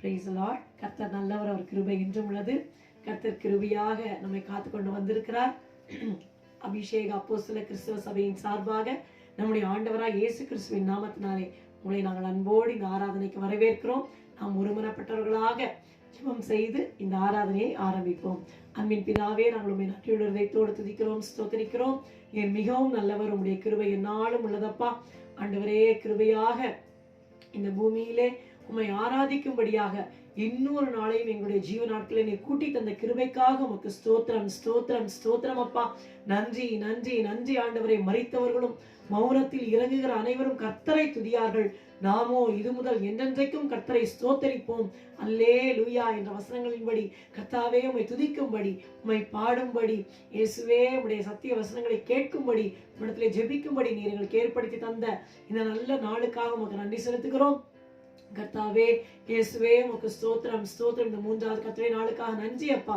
Praise the Lord. கர்த்தர் நல்லவர், அவர் கிருபை என்றும் உள்ளது. கர்த்தர் கிருபையாக நம்மை காத்துக்கொண்டு வந்திருக்கிறார். அபிஷேக அப்போஸ்தல கிறிஸ்தவ சபையின் சார்பாக நம்முடைய ஆண்டவராய் இயேசு கிறிஸ்துவின் நாமத்தினாலே உங்களை நாங்கள் அன்போடு இந்த ஆராதனைக்கு வரவேற்கிறோம். நாம் ஒருமனப்பட்டவர்களாக ஜெபம் செய்து இந்த ஆராதனையை ஆரம்பிப்போம். அன்பின் பிதாவே, நாங்கள் உண்மை நன்றியுள்ள இதயத்தோடு துதிக்கிறோம், ஸ்தோத்திரிக்கிறோம். என் மிகவும் நல்லவர், உங்களுடைய கிருபை என்னாலும் உள்ளதப்பா. ஆண்டவரே, கிருபையாக இந்த பூமியிலே உம்மை ஆராதிக்கும்படியாக இன்னொரு நாளையும் எங்களுடைய ஜீவ நாட்களை நீர் கூட்டி தந்த கிருபைக்காக உமக்கு ஸ்தோத்திரம், ஸ்தோத்திரம், ஸ்தோத்திரம் அப்பா. நன்றி, நன்றி, நன்றி ஆண்டவரை. மரித்தவர்களும் மௌனத்தில் இறங்குகிற அனைவரும் கர்த்தரை துதியார்கள். நாமோ இது முதல் என்றென்றைக்கும் கர்த்தரை ஸ்தோத்தரிப்போம். அல்லேலூயா என்ற வசனங்களின்படி கர்த்தாவே உம்மை துதிக்கும்படி, உம்மை பாடும்படி, இயேசுவே உம்முடைய சத்திய வசனங்களை கேட்கும்படி, உம்மிடத்திலே ஜெபிக்கும்படி நீர் எங்களுக்கு ஏற்படுத்தி தந்த இந்த நல்ல நாளுக்காக உமக்கு நன்றி செலுத்துகிறோம். கர்த்தாவே, இயேசுவே உமக்கு ஸ்தோத்திரம், ஸ்தோத்திரம். இந்த மூன்றாவது கர்த்தருடைய நாளுக்காக நன்றி அப்பா,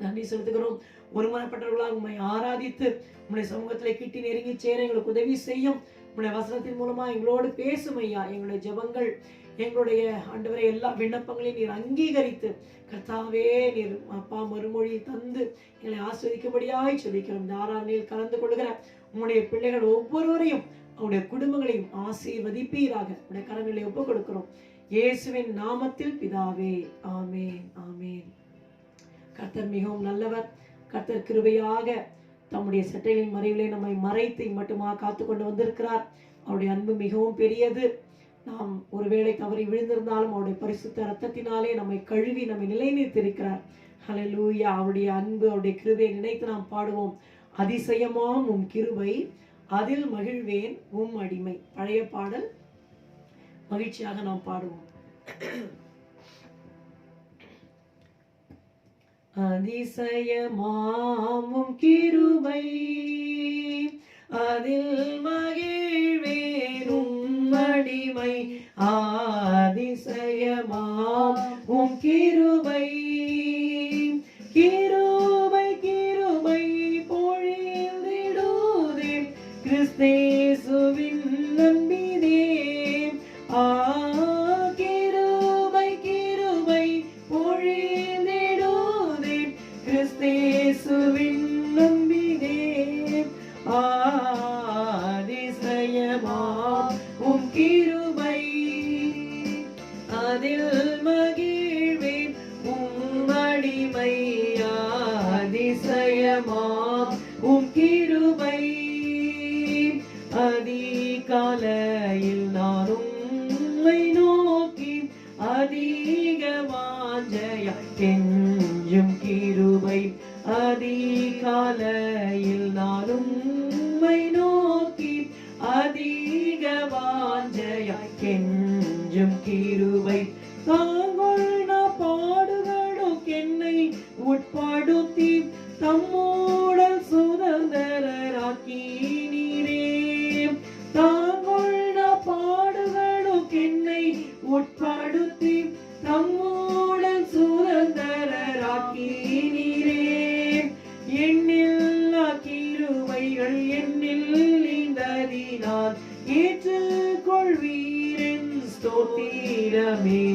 நன்றி செலுத்துகிறோம். ஒருமனப்பட்டவர்களாக உம்மை ஆராதித்து உம்முடைய சமூகத்திலே கிட்டி நெருங்கி சேர எங்களுக்கு உதவி செய்யும். உம்முடைய வசனத்தின் மூலமா எங்களோடு பேசும் ஐயா. எங்களுடைய ஜெபங்கள், எங்களுடைய ஆண்டவரை எல்லா விண்ணப்பங்களையும் நீர் அங்கீகரித்து கர்த்தாவே நீர் அப்பா மறுமொழி தந்து எங்களை ஆஸ்வதிக்கும்படியாய் ஜெபிக்கிறோம். இந்த ஆராதனையில் கலந்து கொள்கிற உம்முடைய பிள்ளைகள் ஒவ்வொருவரையும் அவருடைய குடும்பங்களையும் ஆசீர்வதிப்பீராக உடைய கரங்களை ஒப்புக் கொடுக்கிறோம். இயேசுவின் நாமத்தில் பிதாவே, ஆமேன், ஆமேன். கர்த்தர் மிகவும் நல்லவர். கர்த்தர் கிருபையாக தம்முடைய சட்டைகளின் மறைவிலே நம்மை மறைத்து மட்டுமா காத்து கொண்டு வந்திருக்கிறார். அவருடைய அன்பு மிகவும் பெரியது. நாம் ஒருவேளை தவறி விழுந்திருந்தாலும் அவருடைய பரிசுத்த இரத்தத்தினாலே நம்மை கழுவி நம்மை நிலைநிறுத்திருக்கிறார். ஹல்லேலூயா. அவருடைய அன்பு, அவருடைய கிருபையை நினைத்து நாம் பாடுவோம். அதிசயமாம் உம் கிருபை, அதில் மகிழ்வேன் உம் அடிமை. பழைய பாடல் மகிழ்ச்சியாக நாம் பாடுவோம். அதிசயமாம் உம் கிருபை, அதில் மகிழ்வேன் உம் அடிமை. அதிசயமாம் உம் கிருபை, கிருபை கிருபை பொழிந்திடுதே கிறிஸ்தேசுவின் நம்பிதே. கிருபை கிருபை பொழிந்திடுதே கிறிஸ்தேசுவின் நம்பிதே. அதிசயமாம் உம் கிருபை, அதில் மகிழ்வேன் உம் அடிமை. அதிசயமாம் உம் கிருபை, அதிகாலையில் நான் உம்மை நோக்கி அதிக வாஞ்சையா கெஞ்சும் கிருபை. அதிகாலையில் நான் உம்மை நோக்கி அதிக வாஞ்சையா கெஞ்சும் கிருபை. தாங்கொள்ள பாடுகளுக்கு என்னை உட்படுத்தி தம்மோடல் சுதந்திரராக்கி நீரே. தாங்கொள்ள பாடுகளுக்கு என்னை உட்படுத்தி தம்மோடல் சுதந்திரராக்கி நீரே. எண்ணில்லா கிருபைகள் என்னில் நீந்ததினால் ஏற்றுக்கொள்வீரின் ஸ்தோத்திரமே.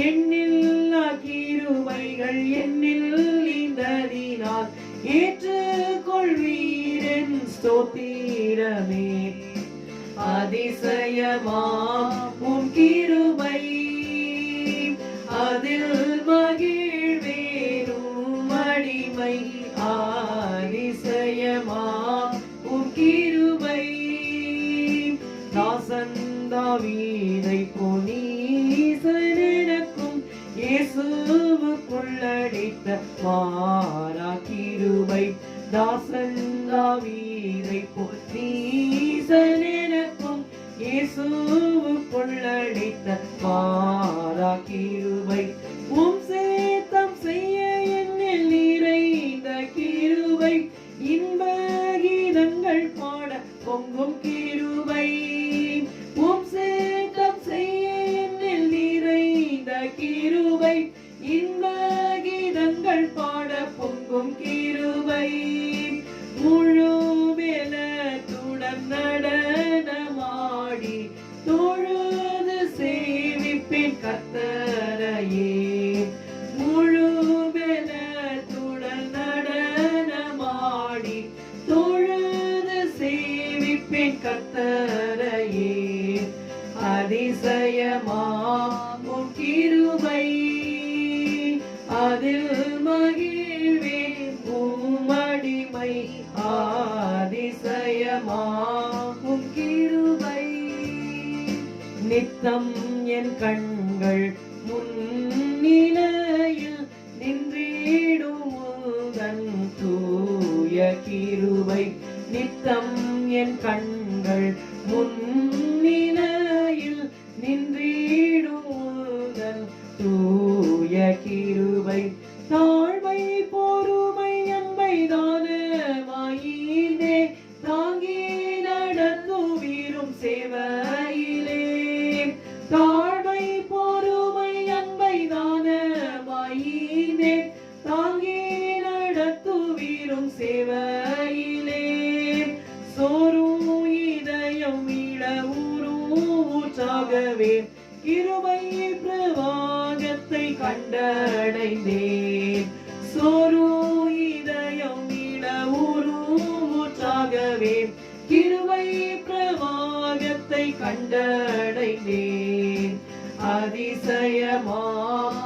எண்ணில்லா கிருபைகள் என்னில் நீந்ததினால் ஏற்றுக்கொள்வீரின் ஸ்தோத்திரமே. அதிசயமாம் உம் கிருபை, அதில் மகிழ்வேன் உம் அடிமை. அதிசயமாம் உம் கிருபை, தாசன் தாவீதை போனீசன் எனக்கும் இயேசுவுக்குள்ளடித்த மாறா கிருபை. தாசன் தாவீதை போனீசன் எனக்கும் இயேசுவுக்குள்ளடித்த மாறா கிருபை. உம் சேத்தம் செய்ய என்னில் நிறைந்த கிருபை, இன்ப கீதங்கள் பாட பொங்கும் கிருபை. உம் சேத்தம் செய்ய என்னில் நிறைந்த கிருபை, இன்ப கீதங்கள் பாட பொங்கும் கிருபை. முழு வேலத்துடன் நடனமாடி தொழுது சேவிப்பேன் கர்த்தர் உம் கிருபை அதில் மகிழ்வே உம்மடிமை அதிசயமாகும் கிருபை நித்தம் என் கண்கள் முன்னிலையில் நின்றிடும் உந்தன் தூய கிருபை நித்தம் என் கண்கள் முன்னிலையில் நின்றிடும் உந்தன் தூய கிருபை தாழ்மை பொறுமை அன்பை தானமாயினே தாங்கி நடத்துவீரும் சேவையிலே தாழ்மை பொறுமை அன்பை தானமாயினே தாங்கி நடத்துவீரும் சேவையிலே சோரும் இதயம் இளவுரும் ஊற்றாகவே கிருபை பிரவாகத்தை கண்டடைந்தேன் சோரும் இதயம் இளவுருவாகவே கிருபை பிரவாகத்தை கண்டடைந்தேன் அதிசயமாம்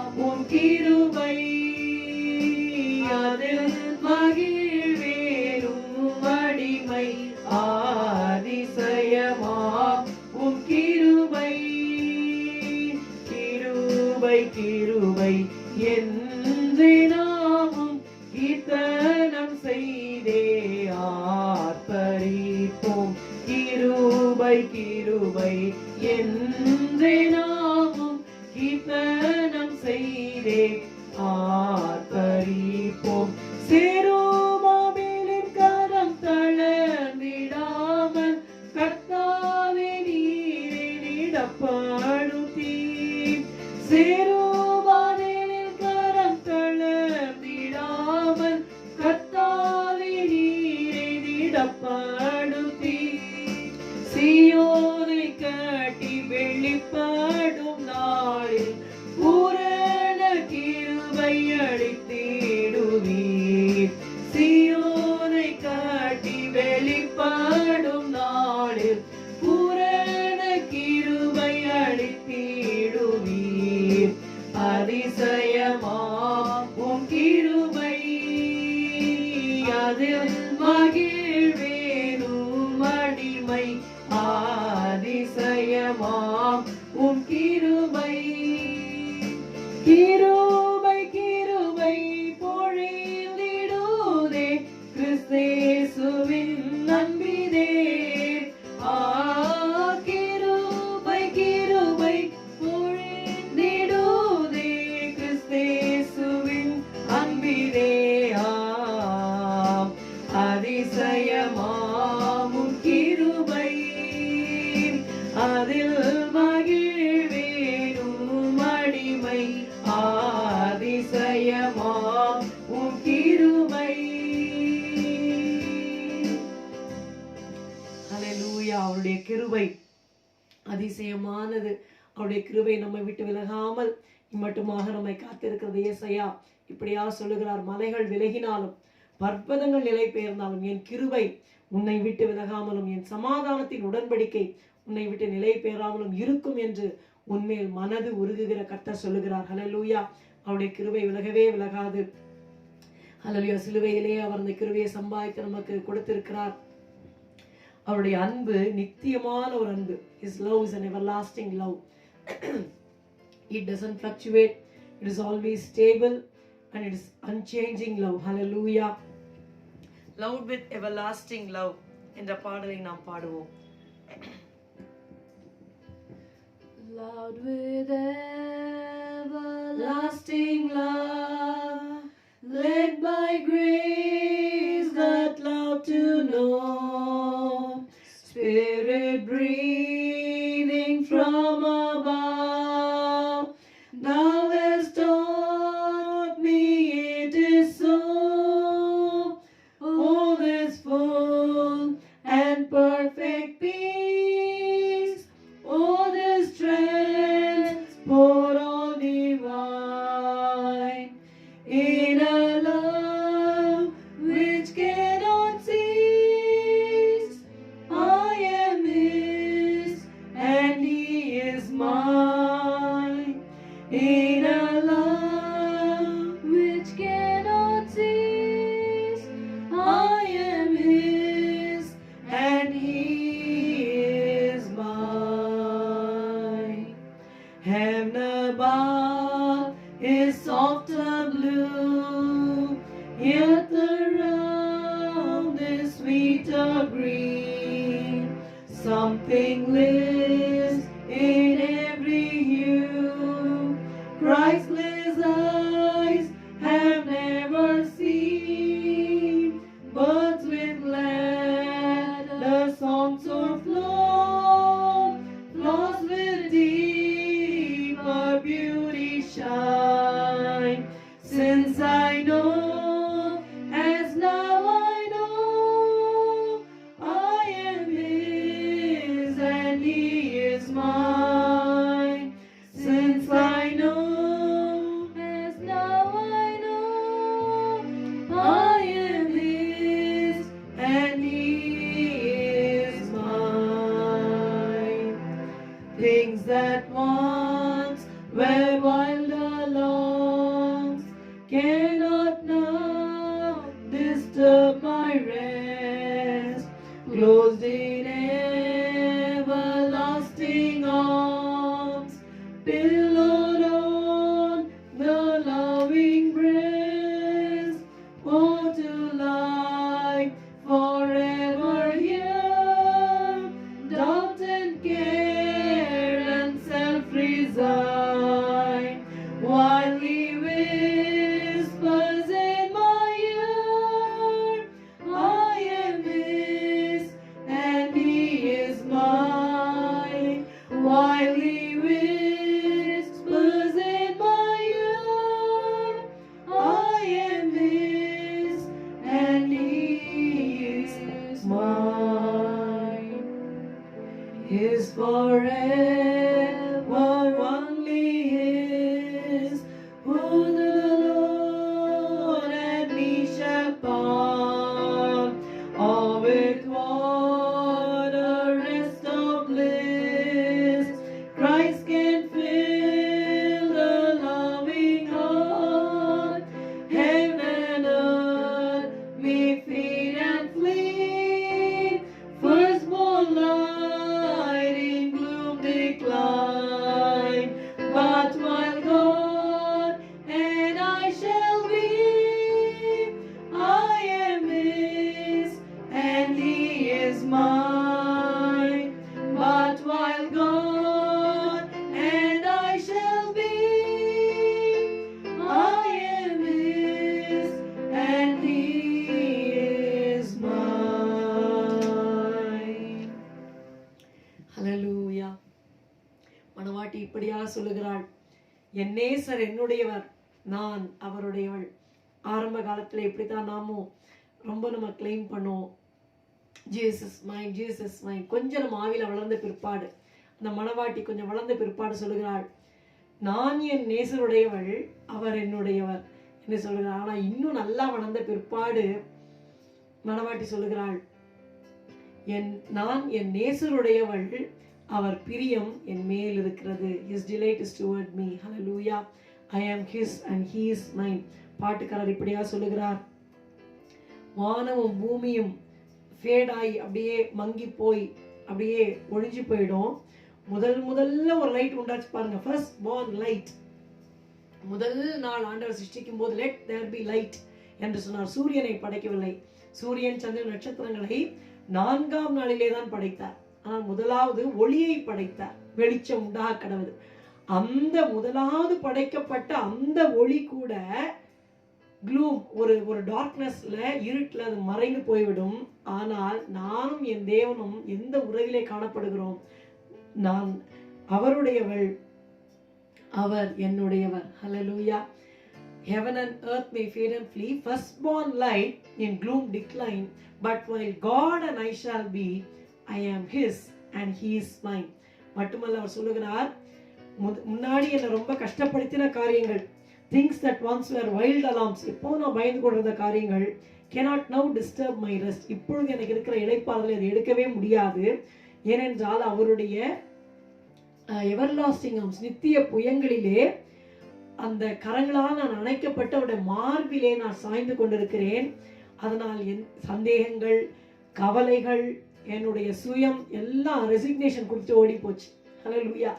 கிருபை அதில் மகிழ்வேறும் அடிமை அதிசயமாம் கிருபை கிருபை கிருபை என்று நாமும் கீர்த்தனம் செய்தே ஆர்ப்பரிப்போம் கிருபை கிருபை என்று நாமும் கீர்த்தனம் செய்தே ஆர்ப்பரிப்போம் சேரோபாபேலின் கரம் தளர்ந்திடாமல் கர்த்தாவே நீரே நிடப்படுத்தி சேரோபாபேலின் கரம் தளர்ந்திடாமல் கர்த்தாவே நீரே நிடப்படுத்தி சீயோனை கட்டி வெளிப்படும் நாளில் பூரண கிருபை அளித்திடுவீர் சீயோனை காட்டி வெளிப்படும் நாளில் பூரண கிருபை அளித்திடுவீர் அதிசயமாம் கிருபை அதில் மகிழ்வேறும் அடிமை அதிசயமாம் கிருபை கிருபை கிருபை பொழிந்திடுதே கிறிஸ்தேசுவின் அன்பிதே கிருபை கிருபை பொழிந்திடுதே கிறிஸ்தேசுவின் அன்பிதே அதிசயமாம் கிருபை அதில் மகிழ்வேறும் அடிமை அதிசயமாம் கிருபை ஹல்லேலூயா அவருடைய கிருபை அதிசயமானது அவருடைய கிருபை நம்மை விட்டு விலகாமல் இம்மட்டுமாக நம்மை காத்திருக்கிறது ஏசாயா இப்படியா சொல்லுகிறார் மலைகள் விலகினாலும் பர்வதங்கள் நிலை பெயர்ந்தாலும் என் கிருபை உன்னை விட்டு விலகாமலும் என் சமாதானத்தின் உடன்படிக்கை உன்னை விட்டு நிலை பெயராமலும் இருக்கும் என்று உன்மேல் மனது உருகுகிற கர்த்தர் சொல்லுகிறார் ஹல்லேலூயா அவருடைய கிருபை விலகவே விலகாது ஹல்லேலூயா சிலுவையிலே அவர் அந்த கிருபையை சம்பாதித்து நமக்கு கொடுத்திருக்கிறார் அவருடைய அன்பு நித்தியமான ஒரு அன்பு his love is an everlasting love it doesn't fluctuate it is always stable and it is unchanging love hallelujah loved with everlasting love என்ற பாடலை நாம் பாடுவோம் loved with everlasting love led by grace that love to know spirit breathing from above thou hast taught me it is so oh this full and perfect peace oh this strength for all divine in a love which cannot cease. I am His and He is mine. Heaven above is soft and blue, yet around is sweeter green. Something lives in every hue Christless eyes have never seen. Birds with gladder songs o'erflow, flowers with deeper beauty shine. Since I know, as now I know, I am His and He is mine. Since I know, as now I know, I am His and He is mine. Things that once were wild alarms cannot now disturb my rest. Closed in everlasting arms, pillowed on the loving breast. Oh, to lie forever here, doubt and care and self resign, while He whispers in my ear, I am His and He is mine. While He whispers in my ear, I am His and He is mine. His forever, only His, who the Lord and me shall part. All with what a rest of bliss Christ can fill the loving heart. Heaven and earth may fade and flee, firstborn light in gloom decline. But while God and I shall be, I am His and He is mine. But while God and I shall be, I am His and He is mine. Hallelujah. மணவாட்டி இப்படியாக சொல்லுகிறாள், என் நேசர் என்னுடையவர், நான் அவருடையவள். ஆரம்ப காலத்தில் இப்படித்தான் நாமும் ரொம்ப நம்ம கிளைம் பண்ணுவோம், ஜீசஸ் மைன், ஜீசஸ் மைன். கொஞ்சம் நம்ம ஆவியில வளர்ந்த பிற்பாடு, அந்த மணவாட்டி கொஞ்சம் வளர்ந்த பிற்பாடு சொல்லுகிறாள், நான் என் நேசருடையவள், அவர் என்னுடையவர் என்று சொல்லுகிறாள். ஆனா இன்னும் நல்லா வளர்ந்த பிற்பாடு மணவாட்டி சொல்லுகிறாள், நான் என் நேசருடையவள், அவர் பிரியம் என் மேல் இருக்கிறது. His delight is toward me. Hallelujah. I am His and He is mine. பாட்டுக்காரர் இப்படியா சொல்லுகிறார், வானமும் பூமியும் ஃபேடாய் அப்படியே மங்கி போய் அப்படியே ஒழிஞ்சு போயிடும். முதல்ல ஒரு லைட் உண்டாச்சு பாருங்க, ஃபர்ஸ்ட் பார்ன் லைட். முதல் நாள் ஆண்டவர் சிருஷ்டிக்கும் போது let there be light என்று சொன்னார். சூரியனை படைக்கவில்லை, சூரியன் சந்திரன் நட்சத்திரங்களை 4ஆம் நாளிலே தான் படைத்தார். ஆனால் முதலாவது ஒளியை படைத்தார், வெளிச்சம் உண்டாக கடவுது. அந்த முதலாவது படைக்கப்பட்ட அந்த ஒளி கூட க்ளூம், ஒரு டார்க்னஸ்ல, இருட்டில் அது மறைந்து போய்விடும். ஆனால் நானும் என் தேவனும் எந்த உறவிலே காணப்படுகிறோம்? நான் அவருடையவள், அவர் என்னுடையவர். Hallelujah. Heaven and earth may fade and flee, firstborn light in gloom decline, but while God and I shall be, I am His and He is mine. மட்டுமல்ல, அவர் சொல்லுகிறார், முன்னாடி என்னை ரொம்ப கஷ்டப்படுத்தின காரியங்கள், things that once were wild alarms, இப்போ நான் பயந்து கொண்டிருந்த காரியங்கள், cannot now disturb my rest. இப்பொழுது எனக்கு இருக்கிற இளைப்பாறுதலை அதை எடுக்கவே முடியாது. ஏனென்றால் அவருடைய everlasting arms, நித்திய புயங்களிலே அந்த கரங்களால் நான் அணைக்கப்பட்டு அவருடைய மார்பிலே நான் சாய்ந்து கொண்டிருக்கிறேன். அதனால் என் சந்தேகங்கள், கவலைகள், என்னுடைய சுயம் எல்லாம் ரெசிக்னேஷன் கொடுத்து ஓடி போச்சு. ஹல்லேலூயா.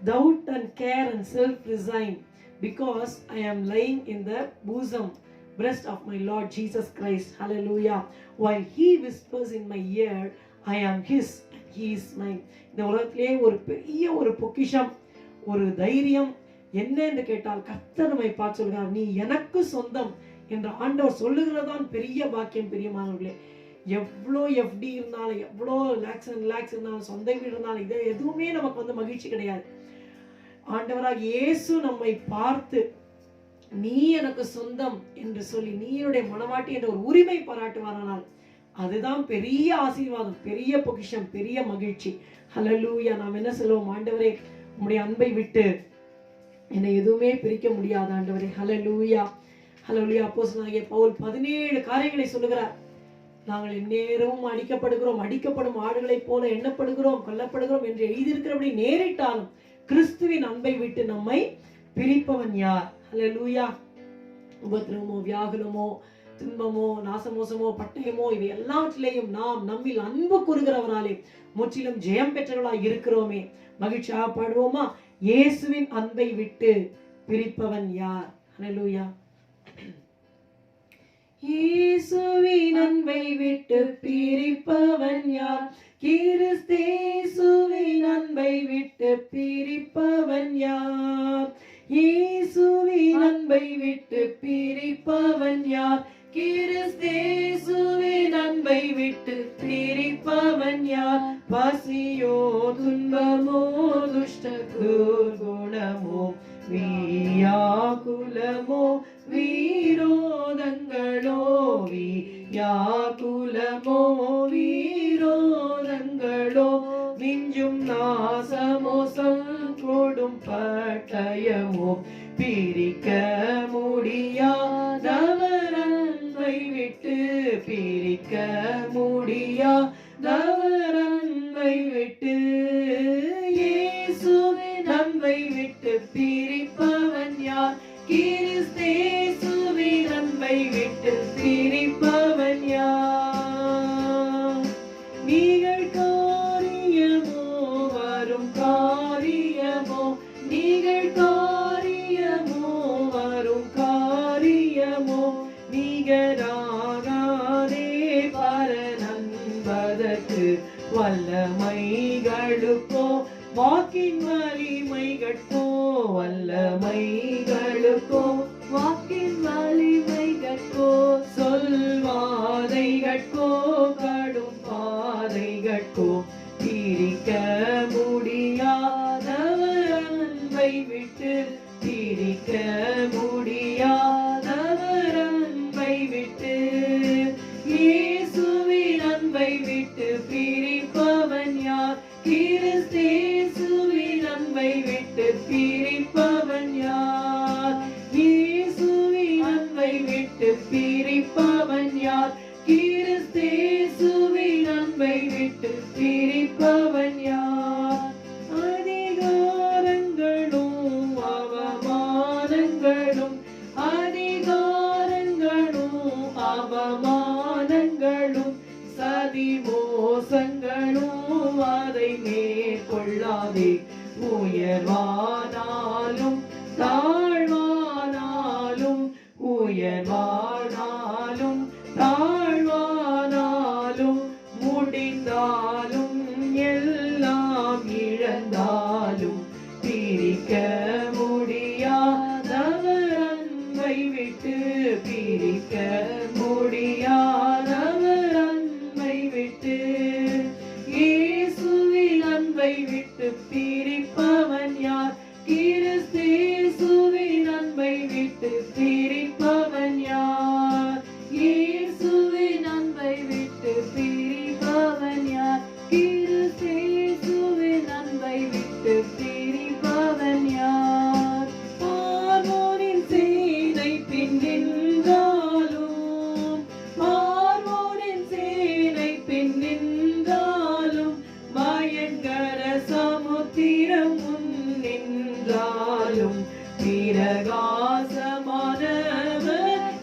Doubt and care and self resign, because I am lying in the bosom breast of my Lord Jesus Christ. Hallelujah. While he whispers in my ear, I am his and he is mine. இந்த உலகத்திலே ஒரு பெரிய ஒரு பொக்கிஷம், ஒரு தைரியம் என்ன என்று கேட்டால், கர்த்தர் நம்மை பார்த்து சொல்கிறார், நீ எனக்கு சொந்தம் என்று ஆண்டவர் சொல்லுகிறதான் பெரிய பாக்கியம். பிரியமானவர்களே, எவ்வளோ எஃப்டி இருந்தாலும், எவ்வளோ லேக்ஸ் அண்ட் லேக்ஸ் இருந்தாலும், சொந்த வீடு இருந்தாலும், இது எதுவுமே நமக்கு மகிழ்ச்சி கிடையாது. ஆண்டவராக இயேசு நம்மை பார்த்து நீ எனக்கு சொந்தம் என்று சொல்லி நீ என்னுடைய மனவாட்டி என்ற ஒரு உரிமை பாராட்டுவாரானால் அதுதான் பெரிய ஆசீர்வாதம், பெரிய பொக்கிஷம், பெரிய மகிழ்ச்சி. ஹல்லேலூயா. நாம் என்ன சொல்லுவோம்? ஆண்டவரே, உம்முடைய அன்பை விட்டு என்னை எதுவுமே பிரிக்க முடியாது ஆண்டவரே. ஹல்லேலூயா. ஹல்லேலூயா. அப்போஸ்தலனாகிய பவுல் 17 காரியங்களை சொல்லுகிறார். நாங்கள் எந்நேரமும் அடிக்கப்படுகிறோம், அடிக்கப்படும் ஆடுகளைப் போல எண்ணப்படுகிறோம், கொல்லப்படுகிறோம் என்று எழுதியிருக்கிறபடி நேரிட்டாலும் கிறிஸ்துவின் அன்பை விட்டு நம்மை பிரிப்பவன் யார்? ஹல்லேலூயா. உபத்திரவமோ, வியாகுலமோ, துன்பமோ, நாசமோசமோ, பட்டயமோ, இவை எல்லாவற்றிலேயும் நாம் நம்மில் அன்பு கூறுகிறவராலே முற்றிலும் ஜெயம் பெற்றவர்களாய் இருக்கிறோமே. மகிழ்ச்சியாக பாடுவோமா? இயேசுவின் அன்பை விட்டு பிரிப்பவன் யார்? ஹல்லேலூயா. இயேசுவின் அன்பை விட்டு பிரிப்பவன் யார்? கிறிஸ்தேசுவின் அன்பை விட்டு பிரிப்பவன் யார்? இயேசுவின் அன்பை விட்டு பிரிப்பவன் யார்? கிறிஸ்தேசுவின் அன்பை விட்டு பிரிப்பவன் யார்? பசியோ, துன்பமோ, துஷ்ட துர்குணமோ, வியாகுலமோ, வீரோதங்களோ, வியாகுலமோ, வீரோதங்களோ, விஞ்சும் நாசமோசம் கொடும் பட்டயமோ, பிரிக்க முடியாதவர் அன்பை விட்டு, பிரிக்க முடியாதவர் அன்பை விட்டு, இயேசுவின் அன்பை விட்டு பிரிப்பவன் யார்? கிறிஸ்தேசுவின் அன்பை விட்டு பிரிப்பவன் யார்? நீங்கள் காரியமோ, வரும் காரியமோ, நீங்கள் காரியமோ, வரும் காரியமோ, நிகராகாதே பரநன்பதற்கு வல்லமைகளுக்கோ, வாக்கின் வலிமைகட்கோ, வல்லமைகளுக்கோ, வாக்கின் வலிமைகட்கோ, சொல்வாதைகட்கோ, கடும் பாதைகட்கோ, பிரிக்க முடியாதவர் அன்பை விட்டு, பிரிக்க முடியாதவர் அன்பை விட்டு, இயேசுவின் அன்பை விட்டு பிரிப்பவன் யார்? கிறிஸ்தேசுவின் அன்பை விட்டு பிரிப்பவன் யார்? இயேசுவின் அன்பை விட்டு பிரிப்பவன் யார்? கிறிஸ்தேசுவின் அன்பை விட்டு பிரிப்பவன் யார்? அதிகாரங்களும் அவமானங்களும், அதிகாரங்களும் அவமானங்களும், சதி மோசங்களும் அதை மேற்கொள்ளாதே. உயர்வானாலும் தாழ்வானாலும், உயர்வானாலும் தாழ்வானாலும், முடிந்தாலும் எல்லாம் இழந்தாலும், பிரிக்க முடியாதவர் அன்பை விட்டு, பிரிக்க முடியாதவர் அன்பை விட்டு, இயேசுவின் அன்பை விட்டு பிரிப்பவன் யார்? கிறிஸ்தேசுவின் அன்பை விட்டு பிரிப்பவன் யார்? இயேசுவின் அன்பை விட்டு பிரிப்பவன் யார்? கிறிஸ்தேசுவின் அன்பை விட்டு பிரிப்பவன் யார்? பார்வோனின் சேனை பின் நின்றாலும், பார்வோனின் சேனை பின் நின்றாலும், பயங்கர சமுத்திரம் முன் நின்றாலும், பிரகாசமானவர்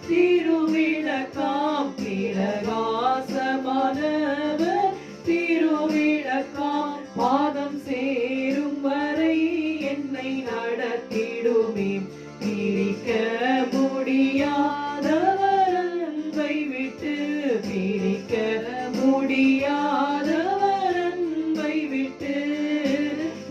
திருவிளக்காம், பிரகாசமானவர் திருவிளக்காம். பாதம் சேரும் வரை என்னை நடத்திடுமே, பிரிக்க முடியாதவர் அன்பை விட்டு, பிரிக்க முடியாதவர் அன்பை விட்டு.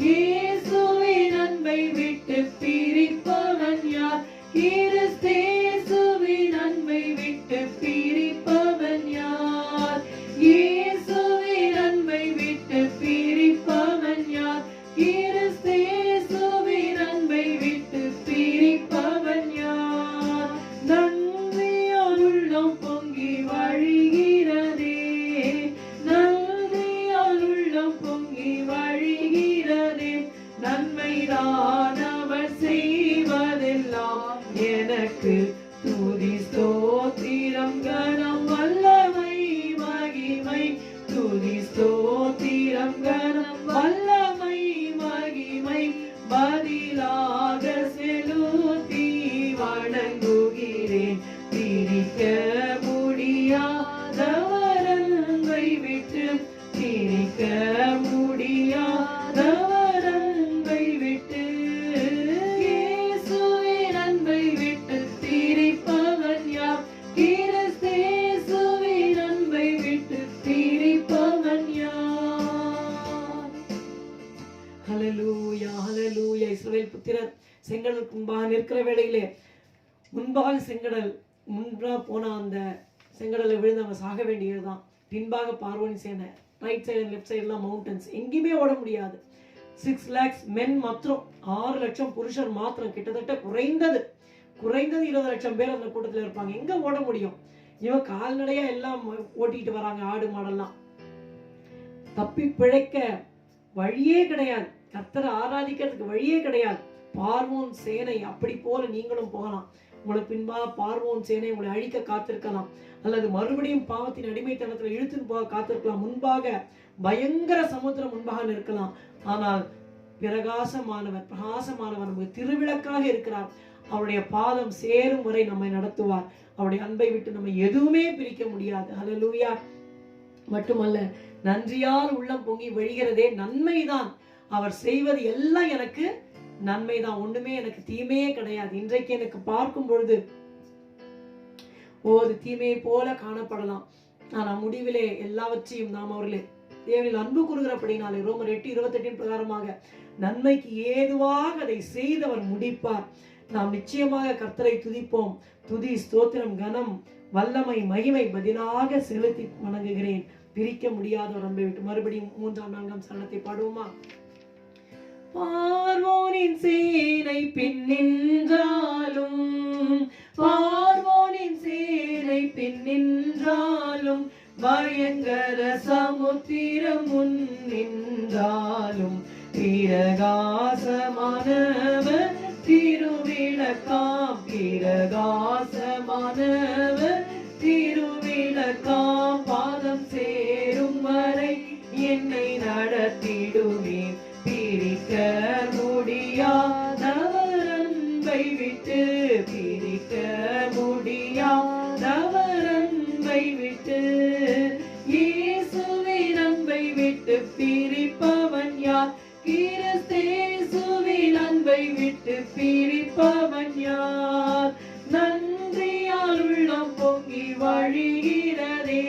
இயேசுவின் அன்பை விட்டு பிரிப்பவன் யார்? கிறிஸ்தேசுவின் அன்பை விட்டு பிரிப்பவன் யார்? இயேசுவின் அன்பை விட்டு பிரிப்பவன் யார்? கிறிஸ்தேசுவின் அன்பை விட்டு பிரிப்பவன் யார்? நன்றியால் உள்ளம் பொங்கி வழிகிறதே, நன்றியால் உள்ளம் பொங்கி வழிகிறதே. நன்மைதான் அவர் செய்வதெல்லாம் எனக்கு துதி ஸ்தோத்திரம் கனம் வல்லமை மகிமை, துதி ஸ்தோத்திரம் கனம் வல்லமை மகிமை. பதிலாக செலுத்தி வணங்குகிறேன், பிரிக்க முடியாதவர் அன்பை விட்டு, பிரிக்க முடியாதவர் அன்பை விட்டு. இயேசுவின் அன்பை விட்டு பிரிப்பவன் யார்? கிறிஸ்தேசுவின் அன்பை விட்டு பிரிப்பவன் யார்? ஹல்லேலூயா, ஹல்லேலூயா. இஸ்ரவேல் புத்திரர் செங்கடலுக்கு முன்பாக நிற்கிற வேளையிலே, முன்பாக செங்கடல் முன்பாக போன அந்த செங்கடலை விழுந்து அவங்க சாக வேண்டியதுதான். பின்பாக பார்வோனின் சேனை, ரைட் சைடு லெஃப்ட் சைடுலாம் மவுண்டன்ஸ், எங்கேயுமே ஓட முடியாது. 6 lakhs மென் மாத்திரம், 6 லட்சம் புருஷர் மாத்திரம், கிட்டத்தட்ட குறைந்தது 20 லட்சம் பேர் அந்த கூட்டத்தில் இருப்பாங்க. எங்க ஓட முடியும்? இவன் கால்நடையா எல்லாம் ஓட்டிட்டு வராங்க, ஆடு மாடெல்லாம். தப்பி பிழைக்க வழியே கிடையாது, கர்த்தரை ஆராதிக்கிறதுக்கு வழியே கிடையாது. பார்வோன் சேனை அப்படி போல நீங்களும் போகலாம். உங்களுக்கு பின்பாக பார்வோன் சேனை உங்களை அழிக்க காத்திருக்கலாம், அல்லது மறுபடியும் பாவத்தின் அடிமைத்தனத்தில் இழுத்துன்னு போக காத்திருக்கலாம். முன்பாக பயங்கர சமுத்திரம் முன்பாக நிற்கலாம். ஆனால் பிரகாசமானவர் நமக்கு திருவிளக்காக இருக்கிறார். அவருடைய பாதம் சேரும் வரை நம்மை நடத்துவார். அவருடைய அன்பை விட்டு நம்ம எதுவுமே பிரிக்க முடியாது. ஹல்லேலூயா. மட்டுமல்ல, நன்றியால் உள்ளம் பொங்கி வழிகிறதே நன்மைதான். அவர் செய்வது எல்லாம் எனக்கு நன்மைதான், ஒண்ணுமே எனக்கு தீமையே கிடையாது. இன்றைக்கு எனக்கு பார்க்கும் பொழுது ஒரு தீமையை போல காணப்படலாம், ஆனா முடிவிலே எல்லாவற்றையும் நாம் அவர்களே தேவனில் அன்பு கூறுகிறபடினாலே ரோமர் 8:28 பிரகாரமாக நன்மைக்கு ஏதுவாக அதை செய்தவர் முடிப்பார். நாம் நிச்சயமாக கர்த்தரை துதிப்போம். துதி ஸ்தோத்திரம் கனம் வல்லமை மகிமை பதிலாக செலுத்தி வணங்குகிறேன். பிரிக்க முடியாத ஒரு அன்பை விட்டு. மறுபடியும் 3ஆம் 4ஆம் சரணத்தை பாடுவோமா? பார்வோனின் சேனை பின்னின்றாலும், பார்வோனின் சேனை பின்னின்றாலும், பயங்கர சமுத்திரம் முன்னின்றாலும், பிரகாசமானவர் திருவிளக்காம், பிரகாசமானவர் திருவிளக்காம். பாதம் சேரும் வரை என்னை நடத்திடுமே, பிரிக்க முடியாதவர் அன்பை விட்டு, பிரிக்க முடியாதவர் அன்பை விட்டு. இயேசுவின் அன்பை விட்டு பிரிப்பவன் யார்? கிறிஸ்தேசுவின் அன்பை விட்டு பிரிப்பவன் யார்? நன்றியால் உள்ளம் பொங்கி வழிகிறதே,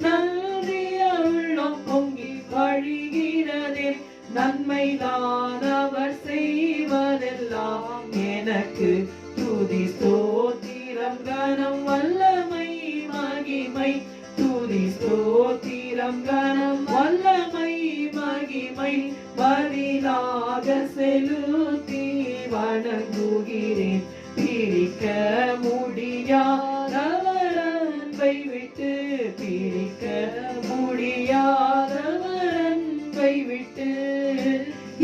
நன்றியால் உள்ளம் பொங்கி வழிகிறதே. நன்மைதான் அவர் செய்வதெல்லாம் எனக்கு துதி ஸ்தோத்திரம் கனம் வல்லமை மகிமை, துதி ஸ்தோத்திரம் கனம் வல்லமை மகிமை. பதிலாக செலுத்தி வணங்குகிறேன், பிரிக்க முடியாதவர் அன்பை விட்டு, பிரிக்க முடியாதவர் அன்பை விட்டு.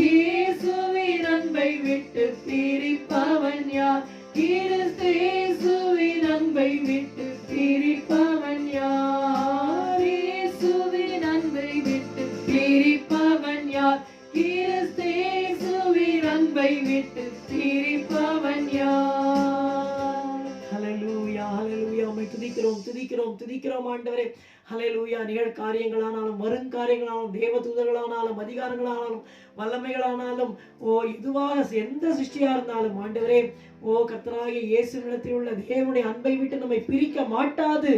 இயேசுவின் அன்பை விட்டு பிரிப்பவன் யார்? கிறிஸ்தேசுவின் அன்பை விட்டு பிரிப்பவன் யார்? இயேசுவின் அன்பை விட்டு பிரிப்பவன் யார்? கிறிஸ்தேசுவின் அன்பை விட்டு சிரிப்பவன் யார்? ஹல்லேலூயா ஹல்லேலூயா. உம்மை துதிக்கிறோம் துதிக்கிறோம் துதிக்கிறோம் ஆண்டவரே. ஹல்லேலூயா. நிகழ் காரியங்களானாலும் வருங்காரியங்களானாலும் தேவதூதர்களானாலும் அதிகாரங்களானாலும் வல்லமைகளானாலும் இதுவாக எந்த சிருஷ்டியா இருந்தாலும் ஆண்டவரே கர்த்தராகிய இயேசுவினிடத்தில் உள்ள தேவனுடைய அன்பை விட்டு நம்மை பிரிக்க மாட்டாது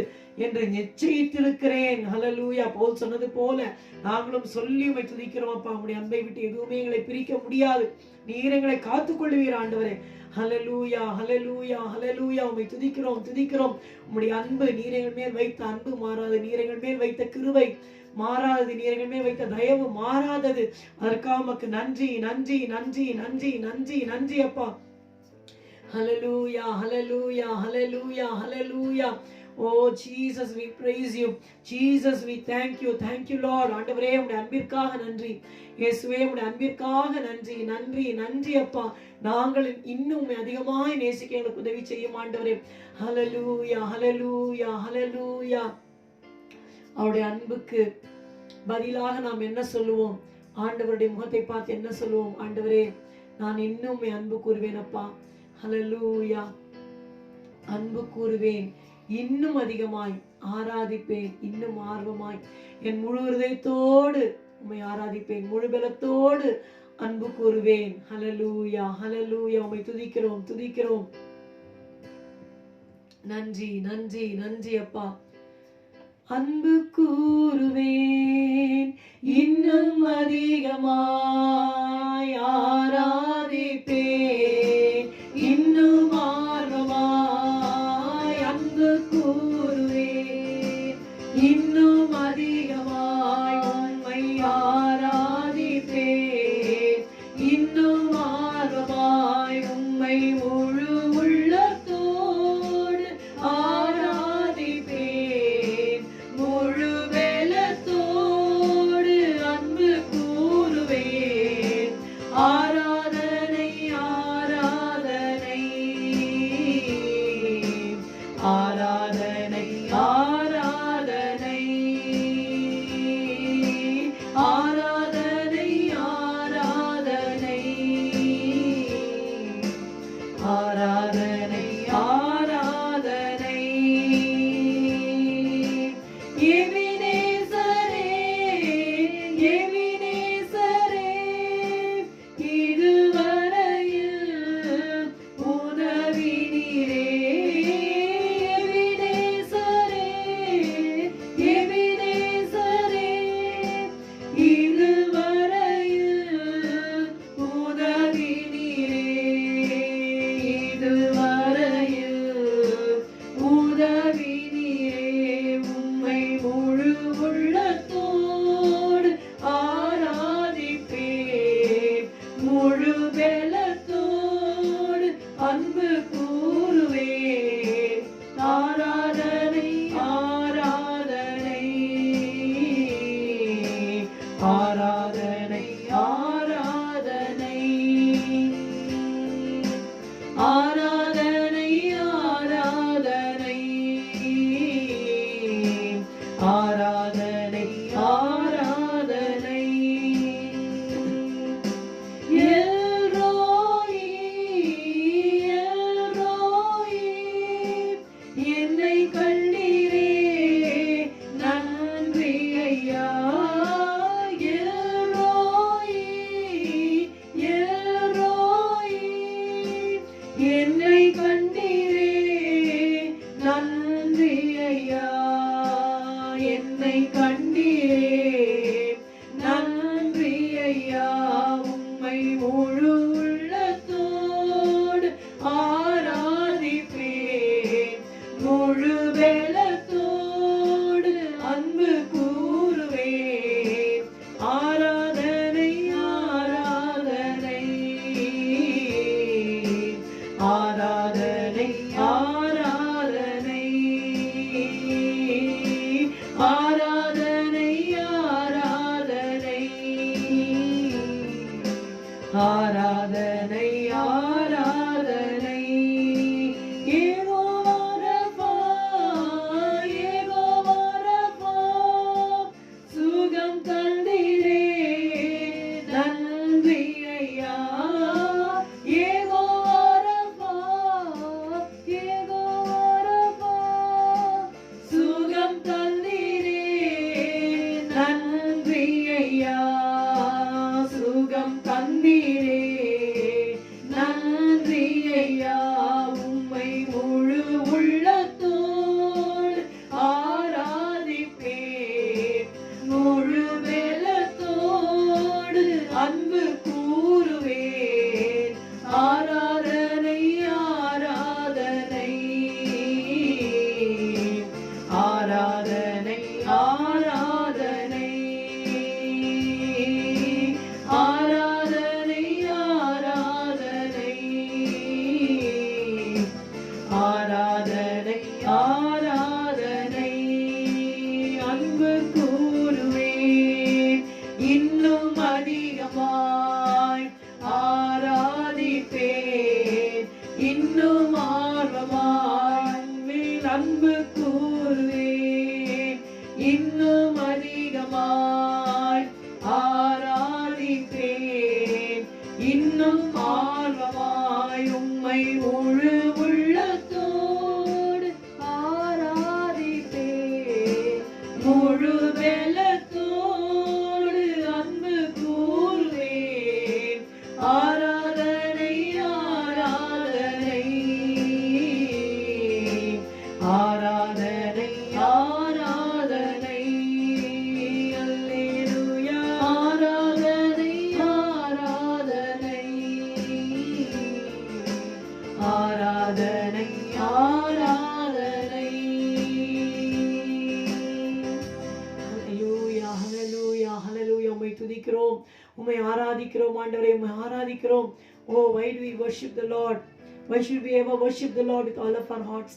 என்று நிச்சயித்திருக்கிறேன். ஹல்லேலூயா. பவுல் சொன்னது போல நாங்களும் சொல்லி உம்மை துதிக்கிறோம் அப்பா. உம்முடைய அன்பை விட்டு எதுவுமே எங்களை பிரிக்க முடியாது. நீர் எங்களை காத்துக்கொள்வீர் ஆண்டவரே. ஹல்லேலூயா ஹல்லேலூயா ஹல்லேலூயா. உம்மை துதிக்கிறோம் துதிக்கிறோம். உம்முடைய அன்பு, நீர் எங்கள் மேல் வைத்த அன்பு மாறாது. நீர் எங்கள் மேல் வைத்த கிருபை மாறாதது. நீர் எங்கள் மேல் வைத்த தயவு மாறாதது. அதற்காக உமக்கு நன்றி நன்றி நன்றி நன்றி நன்றி நன்றி அப்பா. ஹல்லேலூயா ஹல்லேலூயா ஹல்லேலூயா ஹல்லேலூயா. Oh Jesus, we praise you. Jesus, we thank you. Thank you Lord. ஆண்டவரே உம்முடைய அன்பிற்காக நன்றி. இயேசுவே உம்முடைய அன்பிற்காக நன்றி நன்றி நன்றி அப்பா. நாங்கள் இன்னும் அதிகமாய் நேசிக்க எங்களுக்கு உதவி செய்யும் ஆண்டவரே. ஹல்லேலூயா ஹல்லேலூயா ஹல்லேலூயா. அவருடைய அன்புக்கு பதிலாக நாம் என்ன சொல்லுவோம்? ஆண்டவருடைய முகத்தை பார்த்து என்ன சொல்லுவோம்? ஆண்டவரே நான் இன்னும் அன்பு கூறுவேன் அப்பா. ஹல்லேலூயா. அன்பு கூறுவேன், இன்னும் அதிகமாய் ஆராதிப்பேன், இன்னும் ஆர்வமாய் என் முழு இதயத்தோடு உம்மை ஆராதிப்பேன், முழு பலத்தோடு அன்பு கூறுவேன். ஹல்லேலூயா ஹல்லேலூயா. உம்மை துதிக்கிறோம் துதிக்கிறோம். நன்றி நன்றி நன்றி அப்பா. அன்பு கூறுவேன், இன்னும் அதிகமாய் ஆராதிப்பேன், இன்னும் ஆர்வமாய் அன்பு கூறுவேன், இன்னும் அதிகமாய் உம்மை ஆராதிப்பேன், இன்னும் ஆர்வமாய் உம்மை முழு உள்ளத்தோடு ஆராதிப்பேன், முழு பலத்தோடு அன்பு கூறுவேன். ஆராதனை ஆராதனை ஆராதனை ஆராதனை ஆராதனை ஆராதனை ஆராதனை ஆராதனை. எபினேசரே எபினேசரே இதுவரையில் உதவி நீரே. எபினேசரே எபினேசரே இதுவரையில் உதவி நீரே. இதுவரையில் உதவி நீரே. உம்மை முழு உள்ளத்தோடு ஆராதிப்பேன், முழு பலத்தோடு அன்பு கூறுவேன். ஆராதனை ஆராதனை ஆராதனை ஆராதனை ஆராதனை ஆராதனை ஆராதனை ஆராதனை. எல்ரோயி எல்ரோயி என்னை கண்டீரே நன்றி ஐயா. எல்ரோயி எல்ரோயி என்னை கண்டீரே நன்றி ஐயா. என்னை கண்டீரே நன்றி ஐயா. உம்மை முழு உள்ளத்தோடு ஆராதிப்பேன், முழு பலத்தோடு அன்பு கூறுவேன். ஆராதனை ஆராதனை ஆராதனை ஐயா உம்மை முழு உள்ளத்தோடு ஆராதிப்பேன், முழு வேலத்தோடு அன்பு கூறுவேன். ஆராதனை ஆராதனை ஆராதனை ஆராதனை ஆராதனை ஆராதனை ஆராதனை அன்பு கூறுவேன். இன்னும் அதிகமாய் ஆராதிப்பேன், இன்னும் ஆர்வமாய் அன்பு கூறுவேன். இன்னும் அதிகமாய் ஆராதிப்பேன், இன்னும் ஆர்வமாய் உம்மை முழு உள்ளத்தோடு ஆராதிப்பேன், முழு வேலத்தோடு அன்பு கூறுவேன். ஆராதனை ஆராதனை ஆராதனை ஆராதனை அல்லேலூயா ஆராதனை ஆராதனை ஆராதனை ஆராதனை. ஹல்லேலூயா ஹல்லேலூயா ஹல்லேலூயா. உம்மை துதிக்கிறோம், உம்மை ஆராதிக்கிறோம் ஆண்டவரே, உம்மை ஆராதிக்கிறோம். Oh, why do we worship the Lord? Why should we ever worship the Lord with all of our hearts?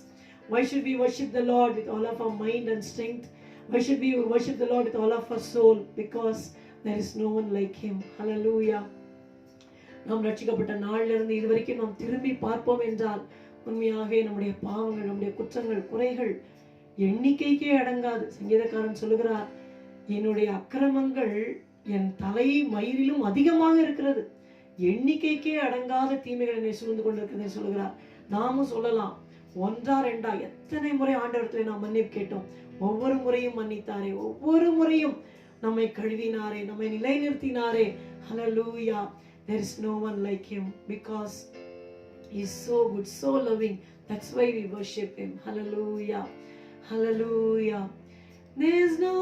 Why should we worship the Lord with all of our mind and strength? Why should we worship the Lord with all of our soul? Because there is no one like him. Hallelujah. நாம் ரட்சிக்கப்பட்ட நாளிலிருந்து இருந்து இதுவரைக்கும் நாம் திரும்பி பார்ப்போம் என்றால் உண்மையாகவே நம்முடைய பாவங்கள், நம்முடைய குற்றங்கள், குறைகள் எண்ணிக்கைக்கே அடங்காது. சங்கீதக்காரன் சொல்லுகிறார், என்னுடைய அக்கிரமங்கள் என் தலை மயிரிலும் அதிகமாக இருக்கிறது, எண்ணிக்கைக்கே அடங்காத தீமைகள் என்னை சூழ்ந்து கொண்டிருக்கிறது சொல்லுகிறார். நாமும் சொல்லலாம், ஒன்றா ரெண்டா எத்தனை முறை ஆண்டவரத்தில் நாம் மன்னிப்பு கேட்டோம். ஒவ்வொரு முறையும் மன்னித்தாரே, ஒவ்வொரு முறையும் நம்மை கழுவினாரே, நம்மை நிலைநிறுத்தினாரே. Hallelujah. There is no one like him because he is so good, so loving. That's why we worship him. Hallelujah. Hallelujah. There is no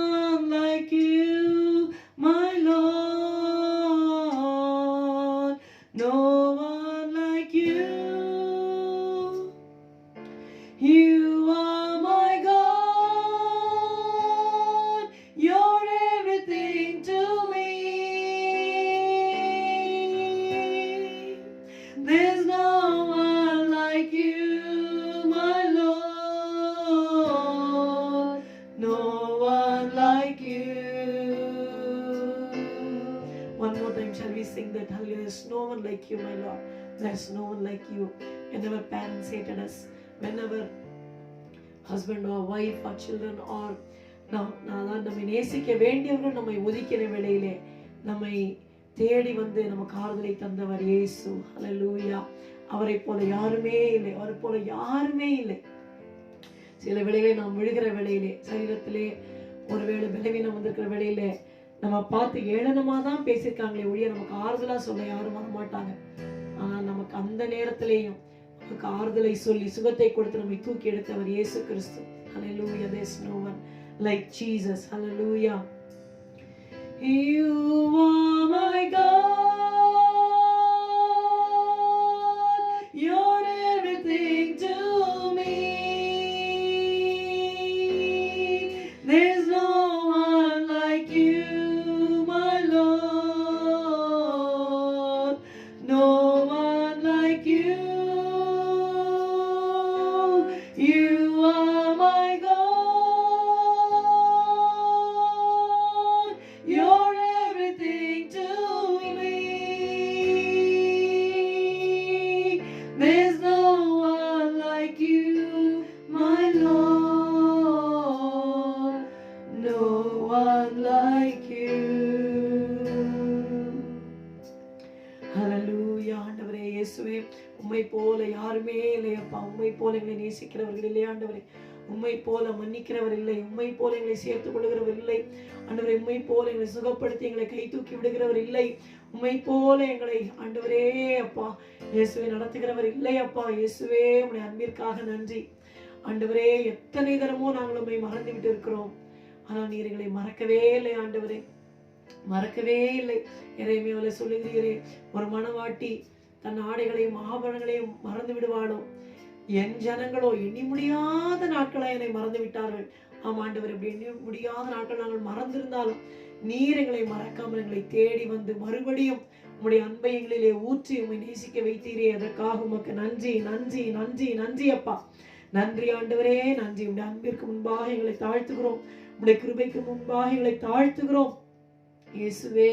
one like you, my Lord. No one like you. You are my God. You're everything to me. There's no one like you, my Lord. No one like you. One more time, shall we sing that? Hallelujah. There's no one like you, my Lord. There's no one like you. Whenever parents hated us, whenever husband or wife or children or நம்மை நேசிக்க வேண்டியவர்கள் நம்மை ஒதுக்கிற வேளையிலே நம்மை தேடி வந்து நமக்கு ஆறுதலை தந்தவர் இயேசு. ஹல்லேலூயா. அவரை போல யாருமே இல்லை, அவரை போல யாருமே இல்லை. சில வேளையிலே நாம் விழுகிற வேளையிலே, சரீரத்திலே ஒருவேளை பலவீனம் வந்திருக்கிற வேளையிலே நம்ம பார்த்து ஏளனமா தான் பேசியிருக்காங்களே ஒழிய நமக்கு ஆறுதலா சொல்ல யாரும் வர மாட்டாங்க. ஆனா நமக்கு அந்த நேரத்திலேயும் நமக்கு ஆறுதலை சொல்லி சுகத்தை கொடுத்து நம்மை தூக்கி எடுத்தவர் இயேசு கிறிஸ்து. Hallelujah. There's no one like Jesus. Hallelujah. You are my God. You're everything to me. There's no one like you, my Lord. No one like you. You are my God. You're everything to me. There's no one like you, my Lord. No one like you. Hallelujah. ஆண்டவரே இயேசுவே, உம்மை போல யாருமே இல்லையப்பா. உம்மை போல எங்களை நேசிக்கிறவர்கள் இல்லையா ஆண்டவரே. உம்மை போல மன்னிக்கிறவர் இல்லை, உம்மை போல எங்களை சேர்த்துக் கொள்கிறவர் இல்லை ஆண்டவரே. உம்மை போல எங்களை சுகப்படுத்தி எங்களை கை தூக்கி விடுகிறவர் இல்லை, உம்மை போல எங்களை ஆண்டவரே அப்பா இயேசுவே நடத்துகிறவர் இல்லை அப்பா. இயேசுவே உம்முடைய அன்பிற்காக நன்றி ஆண்டவரே. எத்தனை தரமோ நாங்கள் உம்மை மறந்து விட்டு இருக்கிறோம், ஆனால் நீர் எங்களை மறக்கவே இல்லை ஆண்டவரே, மறக்கவே இல்லை. எரேமியாவிலே சொல்லுகிறீரே, ஒரு மணவாட்டி தன் ஆடைகளையும் ஆபரணங்களையும் மறந்து விடுவாளோ, என் ஜனங்களோ எண்ணி முடியாத நாட்களை என்னை மறந்து விட்டார்கள். ஆமா ஆண்டவர், இப்படி எண்ணி முடியாத நாட்கள் நாங்கள் மறந்திருந்தாலும் நீர் எங்களை மறக்காமல் எங்களை தேடி வந்து மறுபடியும் உம்முடைய அன்பை எங்களிலே ஊற்றி உம்மை நேசிக்க வைத்தீரே, அதற்காக உமக்கு நன்றி நன்றி நன்றி நன்றி அப்பா. நன்றி ஆண்டவரே, நன்றி. உம்முடைய அன்பிற்கு முன்பாக எங்களை தாழ்த்துகிறோம், உம்முடைய கிருபைக்கு முன்பாக எங்களை தாழ்த்துகிறோம். இயேசுவே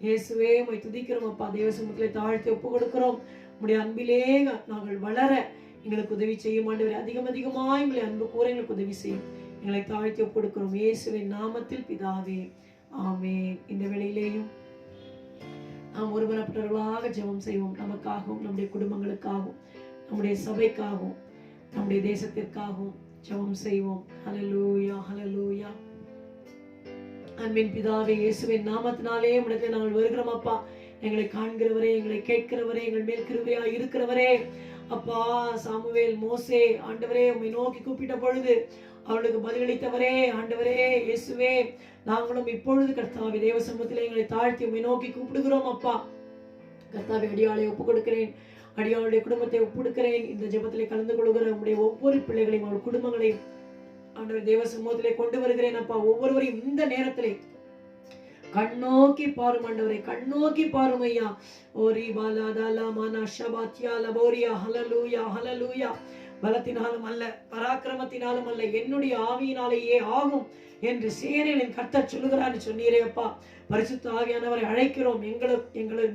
இயேசுவே உம்மை துதிக்கிறோம் அப்பா. தேவ சமூகத்திலே தாழ்த்தி ஒப்பு கொடுக்கிறோம். உம்முடைய அன்பிலே நாங்கள் வளர எங்களுக்கு உதவி செய்யும் ஆண்டவரே. அதிகம் அதிகமாய் உங்களை அன்பு கூற எங்களுக்கு உதவி செய்யும். எங்களை தாழ்த்தி ஒப்பு கொடுக்கிறோம் இயேசுவின் நாமத்தில் பிதாவே, ஆமென். இந்த வேளையிலேயும் நாம் ஒருமனப்பட்டவர்களாக ஜெபம் செய்வோம். நமக்காகவும் நம்முடைய குடும்பங்களுக்காகவும் நம்முடைய சபைக்காகவும் நம்முடைய தேசத்திற்காகவும் ஜெபம் செய்வோம். ஹல்லேலூயா ஹல்லேலூயா. அன்பின் பிதாவே, இயேசுவின் நாமத்தினாலே உம்மிடத்தில் நாங்கள் வருகிறோம் அப்பா. எங்களை காண்கிறவரே, எங்களை கேட்கிறவரே, எங்கள் மேல் கிருபையா இருக்கிறவரே அப்பா. சாமுவேல் மோசே ஆண்டவரே உம்மை நோக்கி கூப்பிட்ட பொழுது அவளுக்கு பதிலளித்தவரே ஆண்டவரே இயேசுவே, நாங்களும் இப்பொழுது கர்த்தாவே தேவ சமூகத்திலே எங்களை தாழ்த்தி உம்மை நோக்கி கூப்பிடுகிறோம் அப்பா. கர்த்தாவே, அடியாளை ஒப்புக் கொடுக்கிறேன், அடியாளுடைய குடும்பத்தை ஒப்புக்கொடுக்கிறேன். இந்த ஜெபத்திலே கலந்து கொள்கிற உம்முடைய ஒவ்வொரு பிள்ளைகளையும் அவள் குடும்பங்களையும் ஆண்டவர் தேவ சமூகத்திலே கொண்டு வருகிறேன் அப்பா. ஒவ்வொருவரையும் இந்த நேரத்திலே கண்ணோக்கி பாரும் ஆண்டவரே, கண்ணோக்கி பாரும் ஐயா. ஓரி பாலாதாலா மானா ஷபாத்யா லபோரியா. ஹல்லேலூயா ஹல்லேலூயா. பலத்தினாலும் அல்ல, பராக்கிரமத்தினாலும் அல்ல, என்னுடைய ஆவியினாலேயே ஆகும் என்று சேனைகளின் கர்த்தர் சொல்லுகிறான்னு சொன்னீரே அப்பா. பரிசுத்த ஆவியானவரை அழைக்கிறோம்.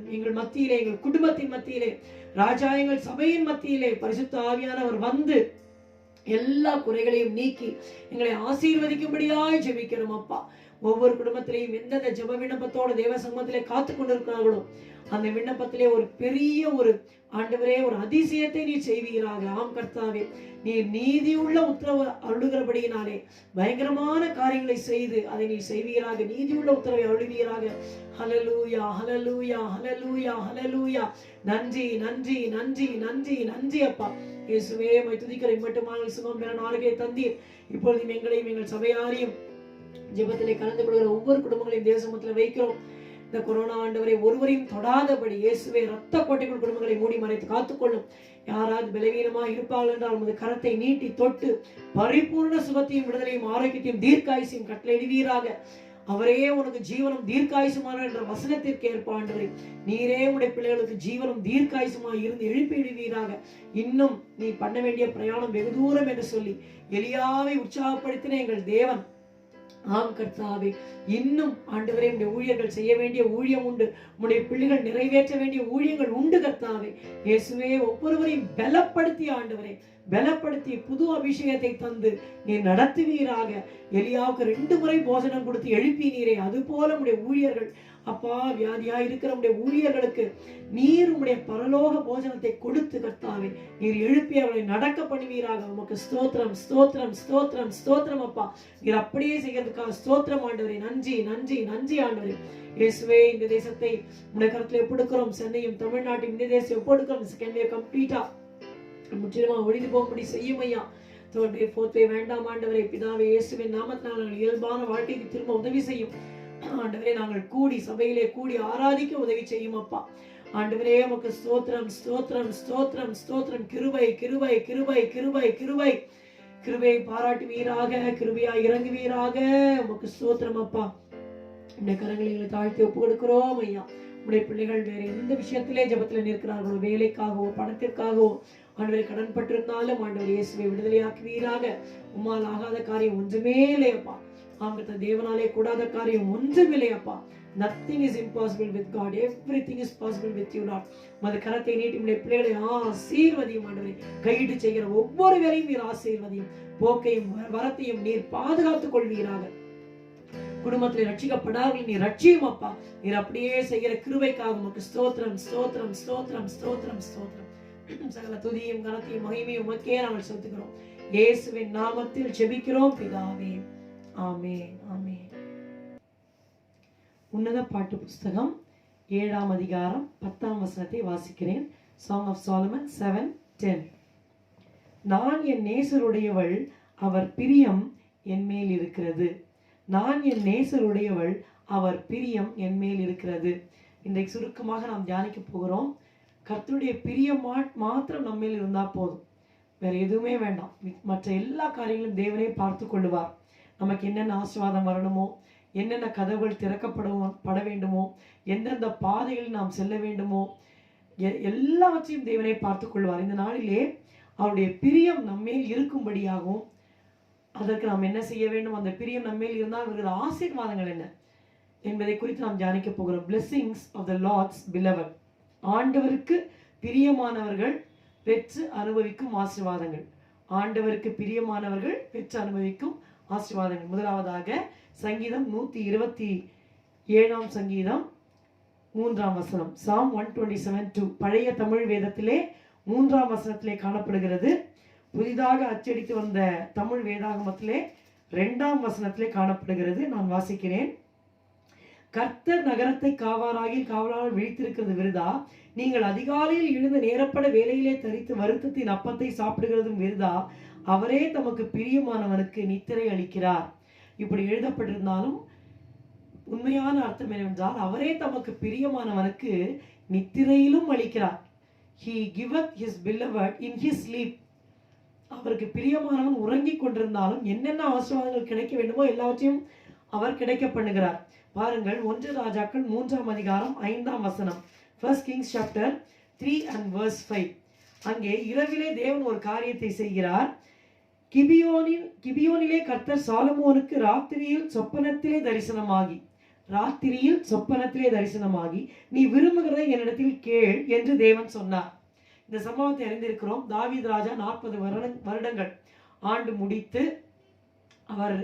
எங்கள் மத்தியிலே, எங்கள் குடும்பத்தின் மத்தியிலே, ராஜா எங்கள் சபையின் மத்தியிலே பரிசுத்த ஆவியானவர் வந்து எல்லா குறைகளையும் நீக்கி எங்களை ஆசீர்வதிக்கும்படியாய் ஜெபிக்கிறோம் அப்பா. ஒவ்வொரு குடும்பத்திலையும் எந்தெந்த ஜெப விண்ணப்பத்தோட தேவ சமூகத்திலே காத்து கொண்டிருக்கிறார்களோ அந்த விண்ணப்பத்திலே ஒரு பெரிய ஒரு ஆண்டவரே ஒரு அதிசயத்தை நீ செய்வீராக. ஆம் கர்த்தாவே, நீ நீதியுள்ள உத்தரவு அருளுகிறபடியினாலே பயங்கரமான காரியங்களை செய்து அதை நீ செய்வீராக, நீதியுள்ள உத்தரவை அருளுவீராக. ஹல்லேலூயா ஹல்லேலூயா ஹல்லேலூயா ஹல்லேலூயா. நன்றி நன்றி நன்றி நன்றி நன்றி அப்பா. இயேசுவே உம்மை துதிக்கிறேன். இம்மட்டுமான சுகம் பெற ஆரோக்கிய தந்தீர். இப்பொழுதும் எங்களையும் எங்கள் சபையாரையும் ஜெபத்திலே கலந்து கொள்கிற ஒவ்வொரு குடும்பங்களையும் தேவ சமூகத்தில் வைக்கிறோம். இந்த கொரோனா ஆண்டவரை ஒருவரையும் தொடாதபடி இயேசுவே ரத்த கோட்டைக்குள் குடும்பங்களை மூடி மறைத்து காத்துக்கொள்ளும். யாராவது பலவீனமா இருப்பார்கள் என்றால் உமது கரத்தை நீட்டி தொட்டு பரிபூர்ண சுகத்தையும் விடுதலையும் ஆரோக்கியத்தையும் தீர்க்காயுசையும் கட்டளையிடுவீராக. அவரே உனக்கு ஜீவனும் தீர்க்காயுசுமான என்ற வசனத்திற்கு ஏற்ப ஆண்டவரே நீரே உடைய பிள்ளைகளுக்கு ஜீவனும் தீர்க்காயுசுமாய் இருந்து எழுப்பிடுவீராக. இன்னும் நீ பண்ண வேண்டிய பிரயாணம் வெகு தூரம் என்று சொல்லி எலியாவை உற்சாகப்படுத்தின எங்கள் தேவன், ஆம் கர்த்தாவே, இன்னும் ஆண்டவரே உடைய ஊழியர்கள் செய்ய வேண்டிய ஊழியம் உண்டு, உடைய பிள்ளைகள் நிறைவேற்ற வேண்டிய ஊழியங்கள் உண்டு கர்த்தாவே. இயேசுவே ஒவ்வொருவரையும் பலப்படுத்தி ஆண்டவரே பலப்படுத்தி புது அபிஷேகத்தை தந்து நீ நடத்துவீராக. எலியாவுக்கு 2 முறை போஜனம் கொடுத்து எழுப்பினீரே, அது போல உடைய ஊழியர்கள் அப்பா வியாதியா இருக்கிற உடைய ஊழியர்களுக்கு நீர் உடைய பரலோக போஜனத்தை கொடுத்து கர்த்தாவே நீர் எழுப்பி அவர்களை நடக்க பண்ணுவீராக. உமக்கு ஸ்தோத்திரம் ஸ்தோத்திரம் ஸ்தோத்திரம் ஸ்தோத்திரம் அப்பா. நீர் அப்படியே செய்யறதுக்காக ஸ்தோத்திரம் ஆண்டவரே. நன்றி நன்றி நன்றி ஆண்டவரே. இயேசுவே, இந்த தேசத்தை உடைய கருத்துல ஒப்படைக்கிறோம். சென்னையும் தமிழ்நாட்டையும் இந்த தேசத்தை ஒப்படைக்கிறோம். செகண்ட் வேவ் கம்ப்ளீட்டா முற்றிலுமா ஒழிந்து போகும்படி செய்யும் ஐயா. தேர்ட் வேவ் ஃபோர்த் வேவ் வேண்டாம் ஆண்டவரே. பிதாவே இயேசுவின் நாமத்தினால் நாங்கள் இயல்பான வாழ்க்கைக்கு திரும்ப உதவி செய்யும் ஆண்டவரே. நாங்கள் கூடி சபையிலே கூடி ஆராதிக்க உதவி செய்யும் அப்பா. ஆண்டவரே உமக்கு ஸ்தோத்திரம் ஸ்தோத்திரம் ஸ்தோத்திரம் ஸ்தோத்திரம். கிருபை கிருபை கிருபை கிருபை கிருபை கிருபை பாராட்டுவீராக, கிருபையா இறங்குவீராக. உமக்கு ஸ்தோத்திரம் அப்பா. இந்த கரங்களை எங்களை தாழ்த்தி ஒப்பு கொடுக்கிறோம் ஐயா. உடைய பிள்ளைகள் வேற எந்த விஷயத்திலே ஜபத்துல நிற்கிறார்களோ, வேலைக்காகவோ பணத்திற்காகவோ ஆண்டவரை கடன் பட்டிருந்தாலும் ஆண்டவர் இயேசுவை விடுதலையாக்குவீராக. உம்மால் ஆகாத காரியம் ஒன்றுமே இல்லையப்பா. ஆங்கிட்ட தேவனாலே கூடாத காரியம் ஒன்றுமில்லையப்பா. Nothing is impossible with God. Everything is possible with you, Lord. மது கரத்தை நீட்டி உடைய பிள்ளைகளை ஆசீர்வதியும் ஆண்டவரே. கையிட்டு செய்கிற ஒவ்வொரு வேலையும் நீர் ஆசீர்வதியும். போக்கையும் வரத்தையும் நீர் பாதுகாத்துக் கொள்வீராக. குடும்பத்தில் ரட்சிக்கப்படார்கள் நீர் ரட்சியும் அப்பா. நீர் அப்படியே செய்கிற கிருபைக்காக உமக்கு ஸ்தோத்திரம் ஸ்தோத்திரம் ஸ்தோத்திரம் ஸ்தோத்திரம் ஸ்தோத்திரம். சகல துதியும் கனத்தையும் மகிமையும் உமக்கே நாங்கள் செலுத்துகிறோம். இயேசுவின் நாமத்தில் ஜெபிக்கிறோம் பிதாவே, ஆமென், ஆமென். உன்னத பாட்டு புஸ்தகம் 7ஆம் அதிகாரம் 10ஆம் வசனத்தை வாசிக்கிறேன். Song of Solomon 7:10. நான் என் நேசருடையவள், அவர் பிரியம் என்மேல் இருக்கிறது. நான் என் நேசருடையவள், அவர் பிரியம் என்மேல் இருக்கிறது. இன்றைக்கு சுருக்கமாக நாம் தியானிக்க போகிறோம். கர்த்தருடைய பிரியம் மாத்திரம் நம்மேல் இருந்தால் போதும், வேற எதுவுமே வேண்டாம். மற்ற எல்லா காரியங்களும் தேவனே பார்த்து கொள்ளுவார். நமக்கு என்னென்ன ஆசீர்வாதம் வரணுமோ, என்னென்ன கதவுகள் திறக்கப்பட வேண்டுமோ, எந்தெந்த பாதைகளில் நாம் செல்ல வேண்டுமோ, எல்லாவற்றையும் தேவனே பார்த்து கொள்வார். இந்த நாளிலே அவருடைய பிரியம் நம்மேல் இருக்கும்படியாகவும், அதற்கு நாம் என்ன செய்ய வேண்டும், அந்த பிரியம் நம்மேல் இருந்தால் அவர்கள் ஆசீர்வாதங்கள் என்ன என்பதை குறித்து நாம் தியானிக்க போகிறோம். Blessings of the Lord's beloved. ஆண்டவருக்கு பிரியமானவர்கள் பெற்று அனுபவிக்கும் ஆசீர்வாதங்கள். ஆண்டவருக்கு பிரியமானவர்கள் பெற்று அனுபவிக்கும் ஆசீர்வாதங்கள். முதலாவதாக சங்கீதம் 127ஆம் சங்கீதம் 3ஆம் வசனம். Psalm 127:2 பழைய தமிழ் வேதத்திலே 3ஆம் வசனத்திலே காணப்படுகிறது. புதிதாக அச்சடித்து வந்த தமிழ் வேதாகமத்திலே 2ஆம் வசனத்திலே காணப்படுகிறது. நான் வாசிக்கிறேன். கர்த்தர் நகரத்தை காவாராகி காவலால் விழித்திருக்கிறது விருதா, நீங்கள் அதிகாலையில் எழுந்து நேரப்பட வேலையிலே தரித்து வருத்தத்தின் அப்பத்தை சாப்பிடுகிறதும் விருதா, அவரே தமக்கு பிரியமானவனுக்கு நித்திரை அளிக்கிறார். இப்படி எழுதப்பட்டிருந்தாலும் உண்மையான அர்த்தம் என்னவென்றால், அவரே தமக்கு பிரியமானவனுக்கு நித்திரையிலும் அளிக்கிறார். He giveth his beloved in his sleep. அவருக்கு பிரியமானவன் உறங்கிக் கொண்டிருந்தாலும் என்னென்ன ஆசீர்வாதங்கள் கிடைக்க வேண்டுமோ எல்லாவற்றையும் அவர் கிடைக்க பண்ணுகிறார். பாருங்கள், 1 ராஜாக்கள் 3ஆம் அதிகாரம் 5ஆம் வசனம். 1 Kings chapter 3 and verse 5. அங்கே இரவிலே தேவன் ஒரு காரியத்தை செய்கிறார். கிபியோனிலே கர்த்தர் சாலமோனுக்கு ராத்திரியில் சொப்பனத்திலே தரிசனமாகி நீ விரும்புகிறதை என்னிடத்தில் கேள் என்று தேவன் சொன்னார். இந்த சம்பவத்தை அறிந்திருக்கிறோம். தாவீது ராஜா 40 வருடங்கள் ஆண்டு முடித்து அவர்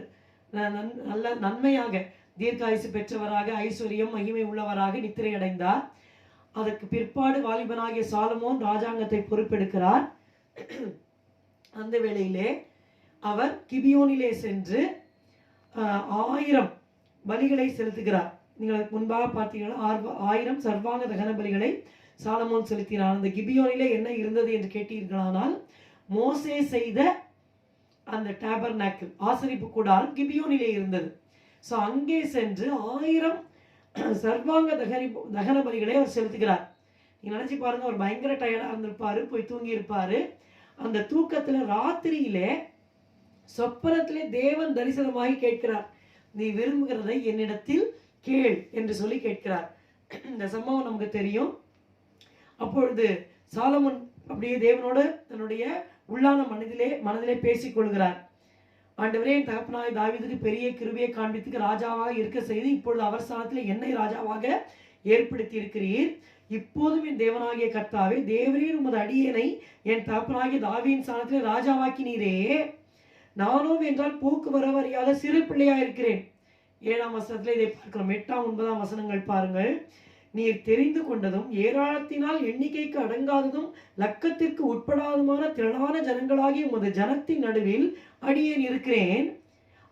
நல்ல நன்மையாக தீர்க்காயுசு பெற்றவராக, ஐஸ்வர்யம் மகிமை உள்ளவராக நித்திரை அடைந்தார். அதற்கு பிற்பாடு வாலிபனாகிய சாலமோன் ராஜாங்கத்தை பொறுப்பெடுக்கிறார். அந்த வேளையிலே அவர் கிபியோனிலே சென்று 1000 பலிகளை செலுத்துகிறார். நீங்கள் முன்பாக பார்த்தீங்கன்னா 1000 சர்வாங்க தகன பலிகளை சாலமோன் செலுத்தினார். அந்த கிபியோனிலே என்ன இருந்தது என்று கேட்டீர்களானால், மோசே செய்த அந்த டேபர்நாக்கிள் ஆசரிப்பு கூடாரம் கிபியோனிலே இருந்தது. ஸோ அங்கே சென்று 1000 சர்வாங்க தகன பலிகளை அவர் செலுத்துகிறார். நீங்கள் நினச்சி பாருங்க, அவர் பயங்கர டயர்டாக இருந்திருப்பாரு, போய் தூங்கி இருப்பாரு. அந்த தூக்கத்தில் ராத்திரியிலே சொப்பனத்திலே தேவன் தரிசனமாகி கேட்கிறார், நீ விரும்புகிறதை என்னிடத்தில் கேள் என்று சொல்லி கேட்கிறார். இந்த சம்பவம் நமக்கு தெரியும். அப்பொழுது சாலமோன் அப்படியே தேவனோடு தன்னுடைய உள்ளான மனதிலே பேசிக்கொள்கிறார். ஆண்டவரே, என் தகப்பனாய் தாவீதுக்கு பெரிய கிருபையை காண்பித்து ராஜாவாக இருக்க செய்து இப்பொழுது அவர் ஸ்தானத்தில் என்னை ராஜாவாக ஏற்படுத்தி இருக்கிறீர். இப்போதும் என் தேவனாகிய கர்த்தாவே, தேவரீர் உமது அடியேனை என் தகப்பனாகிய தாவீதின் ஸ்தானத்தில் ராஜாவாக்கினீரே. நானும் என்றால் போக்கு வரவறியாத சிறு பிள்ளையா இருக்கிறேன். 7ஆம் வசனத்தில் இதை பார்க்கிறோம். 8ஆம் 9ஆம் வசனங்கள் பாருங்கள். நீர் தெரிந்து கொண்டதும் ஏராளத்தினால் எண்ணிக்கைக்கு அடங்காததும் லக்கத்திற்கு உட்படாததுமான திரளான ஜனங்களாகிய உமது ஜனத்தின் நடுவில் அடியேன் இருக்கிறேன்.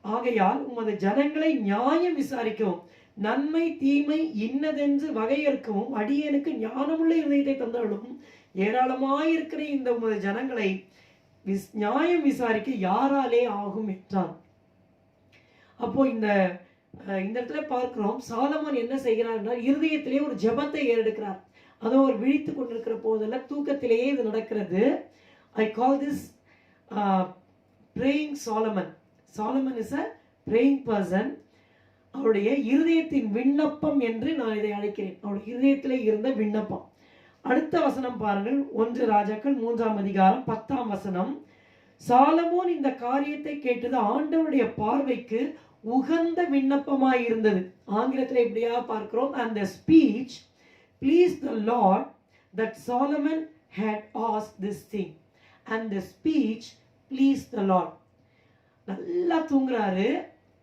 ஆகையால் உமது ஜனங்களை நியாயம் விசாரிக்கவும் நன்மை தீமை இன்னதென்று வகையறுக்கவும் அடியேனுக்கு ஞானமுள்ள இருதயத்தை தந்தாலும் ஏராளமாயிருக்கிற இந்த உமது ஜனங்களை நியாயம் விசாரிக்க யாராலே ஆகும் என்றான். அப்போ இந்த இடத்துல பார்க்கிறோம், சாலமோன் என்ன செய்கிறார் என்றால், இருதயத்திலே ஒரு ஜெபத்தை ஏறெடுக்கிறார். அதோ ஒரு விழித்து கொண்டிருக்கிற போதெல்லாம் தூக்கத்திலேயே இது நடக்கிறது. I call this praying Solomon. Solomon is a praying person. அவருடைய இருதயத்தின் விண்ணப்பம் என்று நான் இதை அழைக்கிறேன். அவருடைய இருதயத்திலே இருந்த விண்ணப்பம். அடுத்த வசனம் பாருங்கள். 1 ராஜாக்கள் 3ஆம் அதிகாரம் 10ஆம் வசனம். சாலமோன் இந்த காரியத்தை கேட்டது ஆண்டவருடைய பார்வைக்கு உகந்த விண்ணப்பமாய் இருந்தது. ஆங்கிலத்தில் இப்படியா பார்க்கிறோம். And the speech pleased the Lord that Solomon had asked this thing. And the speech pleased the Lord. நல்லா தூங்குறாரு.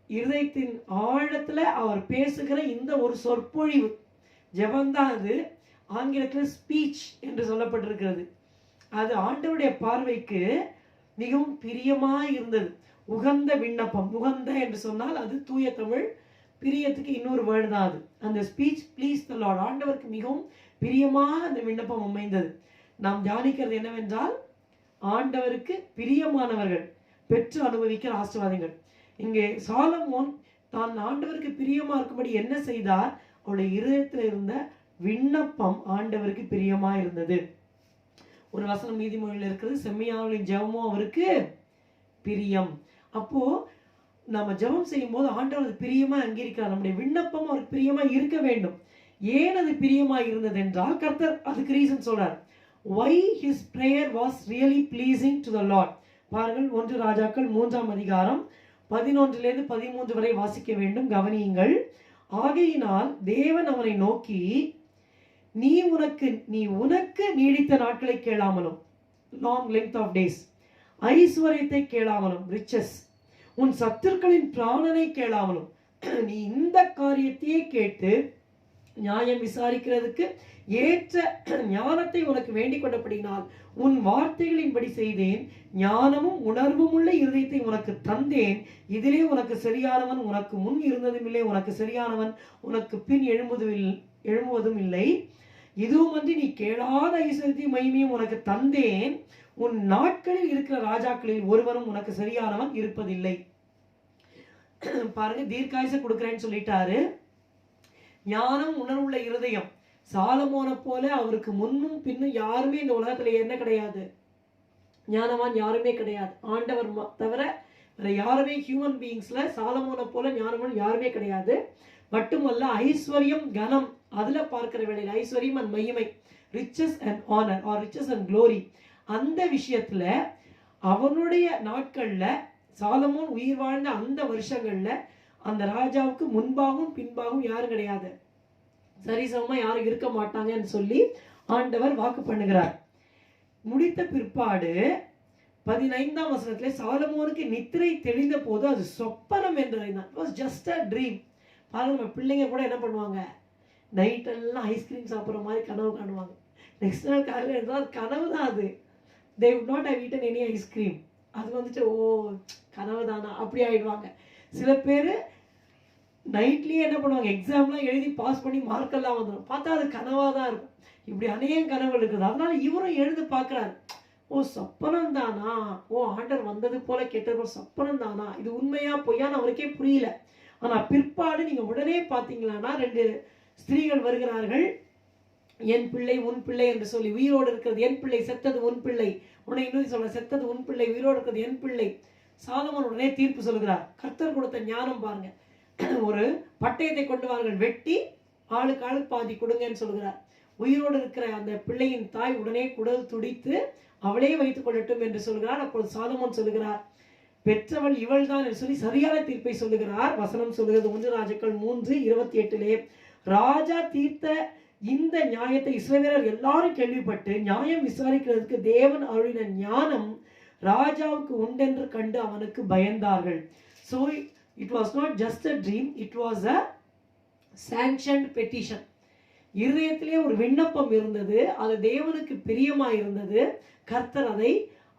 இருதயத்தின் ஆழத்துல அவர் பேசுகிற இந்த ஒரு சொற்பொழிவு ஜெபந்தான் அது. ஆங்கிலத்தில் ஸ்பீச் என்று சொல்லப்பட்டிருக்கிறது. அது ஆண்டவருடைய பார்வைக்கு மிகவும் பிரியமாய் இருந்தது. உகந்த விண்ணப்பம். உகந்த என்று சொன்னால் அது தூய தமிழ். பிரியத்துக்கு இன்னொரு வேர்டு தான் அது. அந்த ஸ்பீச் ப்ளீஸ் த லார்ட். ஆண்டவருக்கு மிகவும் பிரியமாக அந்த விண்ணப்பம் அமைந்தது. நாம் தியானிக்கிறது என்னவென்றால், ஆண்டவருக்கு பிரியமானவர்கள் பெற்று அனுபவிக்கிற ஆசீர்வாதங்கள். இங்கே சாலமோன் தான் ஆண்டவருக்கு பிரியமா இருக்கும்படி என்ன செய்தார்? அவருடைய இருதயத்தில் இருந்த விண்ணப்பம் ஆண்டவருக்கு பிரியமா இருந்தது. ஒரு வசனம் நீதிமொழியில் இருக்கிறது, செம்மையானவர்களின் ஜெபமோ அவருக்கு பிரியம். அப்போ நம்ம ஜெபம் செய்யும் போது ஆண்டவர் பிரியமா அங்கீகரிக்கிறார். நம்முடைய விண்ணப்பம் அவருக்கு பிரியமா இருக்க வேண்டும். ஏன் அது பிரியமா இருந்தது என்றால், கர்த்தர் அதுக்கு ரீசன் சொல்றார். why his prayer was really pleasing to the Lord. பாருங்கள், 1 ராஜாக்கள் 3ஆம் அதிகாரம் 11 13 வரை வாசிக்க வேண்டும். கவனியுங்கள். ஆகையினால் தேவன் அவனை நோக்கி, நீ உனக்கு நீடித்த நாட்களை கேளாமலும், long length of days, ஐஸ்வர்யத்தை கேளாமலும், riches, உன் சத்துருக்களின் பிராணனை கேளாமலும், நீ இந்த காரியத்தையே கேட்டு நியாயம் விசாரிக்கிறதுக்கு ஏற்ற ஞானத்தை உனக்கு வேண்டிக் கொண்டபடினால் உன் வார்த்தைகளின்படி செய்தேன். ஞானமும் உணர்வும் உள்ள இருதயத்தை உனக்கு தந்தேன். இதிலே உனக்கு சரியானவன் உனக்கு முன் இருந்ததும் இல்லை, உனக்கு சரியானவன் உனக்கு பின் எழும்புவதும் இல்லை. இதுவுமன்றி நீ கேளாத ஐஸ்வர்யத்தையும் மகிமையும் உனக்கு தந்தேன். உன் நாட்களில் இருக்கிற ராஜாக்களில் ஒருவரும் உனக்கு சரியானவன் இருப்பதில்லை. பாருங்க, தீர்க்காயுசை கொடுக்கிறேன்னு சொல்லிட்டாரு. ஞானம் உணர்வுள்ள இருதயம். சாலமோனை போல அவருக்கு முன்னும் பின்னும் யாருமே இந்த உலகத்துல என்ன கிடையாது, ஞானவான் யாருமே கிடையாது. ஆண்டவர் தவிர வேற யாருமே ஹியூமன் பீயிங்ஸ்ல சாலமோனை போல ஞானவான் யாருமே கிடையாது. மட்டுமல்ல, ஐஸ்வர்யம் கனம் அதுல பார்க்கிற வேளையில் ஐஸ்வர்யம் அண்ட் மகிமை, riches and honor or riches and glory, அந்த விஷயத்துல அவனுடைய நாட்கள்ல சாலமோன் உயிர் வாழ்ந்த அந்த வருஷங்கள்ல அந்த ராஜாவுக்கு முன்பாகவும் பின்பாகவும் யாரும் கிடையாது, சரிசமமா யாரும் இருக்க மாட்டாங்கன்னு சொல்லி ஆண்டவர் வாக்கு பண்ணுகிறார். முடித்த பிற்பாடு 15ஆம் வசனத்திலே சாலமோனுக்கு நித்திரை தெளிந்த போது அது சொப்பனம் என்று அறிந்தான். It was just a dream. பாருங்க, நம்ம பிள்ளைங்க கூட என்ன பண்ணுவாங்க, நைட் எல்லாம் ஐஸ்கிரீம் சாப்பிட்ற மாதிரி கனவு காணுவாங்க. நெக்ஸ்ட் நாள் காலையில் இருந்தால் அது கனவு தான். அது they would not have eaten any ice cream. அது வந்துட்டு ஓ கனவு தானா அப்படி ஆயிடுவாங்க. சில பேர் நைட்லேயே என்ன பண்ணுவாங்க, எக்ஸாம்லாம் எழுதி பாஸ் பண்ணி மார்க்கெல்லாம் வந்துடும், பார்த்தா அது கனவாக தான் இருக்கும். இப்படி அநேக கனவுகள் இருக்குது. அதனால இவரும் எழுந்து பார்க்குறாரு, ஓ சொப்பனம் தானா, ஓ ஆண்டர் வந்தது போல கேட்டது சொப்பனம் தானா, இது உண்மையா பொய்யான்னு அவருக்கே புரியல. ஆனால் பிற்பாடு நீங்கள் உடனே பார்த்தீங்களான்னா 2 ஸ்திரீகள் வருகிறார்கள். என் பிள்ளை உன் பிள்ளை என்று சொல்லி, உயிரோடு இருக்கிறது என் பிள்ளை, செத்தது உன் பிள்ளை. உடனே இன்னொரு சொல்ல, செத்தது உன் பிள்ளை, உயிரோடு இருக்கிறது என் பிள்ளை. சாலமோன் உடனே தீர்ப்பு சொல்லுகிறார். கர்த்தர் கொடுத்த ஞானம் பாருங்க. ஒரு பட்டயத்தை கொண்டு வார்கள், வெட்டி ஆளுக்கு ஆளுக்கு பாதி கொடுங்கன்னு சொல்லுகிறார். உயிரோடு இருக்கிற அந்த பிள்ளையின் தாய் உடனே குடல் துடித்து அவளே வைத்துக் கொள்ளட்டும் என்று சொல்கிறார். அப்பொழுது சாலமோன் சொல்லுகிறார், பெற்றவள் இவள் தான் என்று சொல்லி சரியான தீர்ப்பை சொல்லுகிறார். வசனம் சொல்லுகிறது 1 ராஜாக்கள் 3:28. ராஜா தீர்த்த இந்த நியாயத்தை இஸ்ரவேலர் எல்லாரும் கேள்விப்பட்டு நியாயம் விசாரிக்கிறதுக்கு தேவன் அருளின ஞானம் ராஜாவுக்கு உண்டென்று கண்டு அவனுக்கு பயந்தார்கள். So it was not just a dream, it was a sanctioned petition. இருதயத்திலே ஒரு விண்ணப்பம் இருந்தது, அது தேவனுக்கு பிரியமா இருந்தது. கர்த்தர் அதை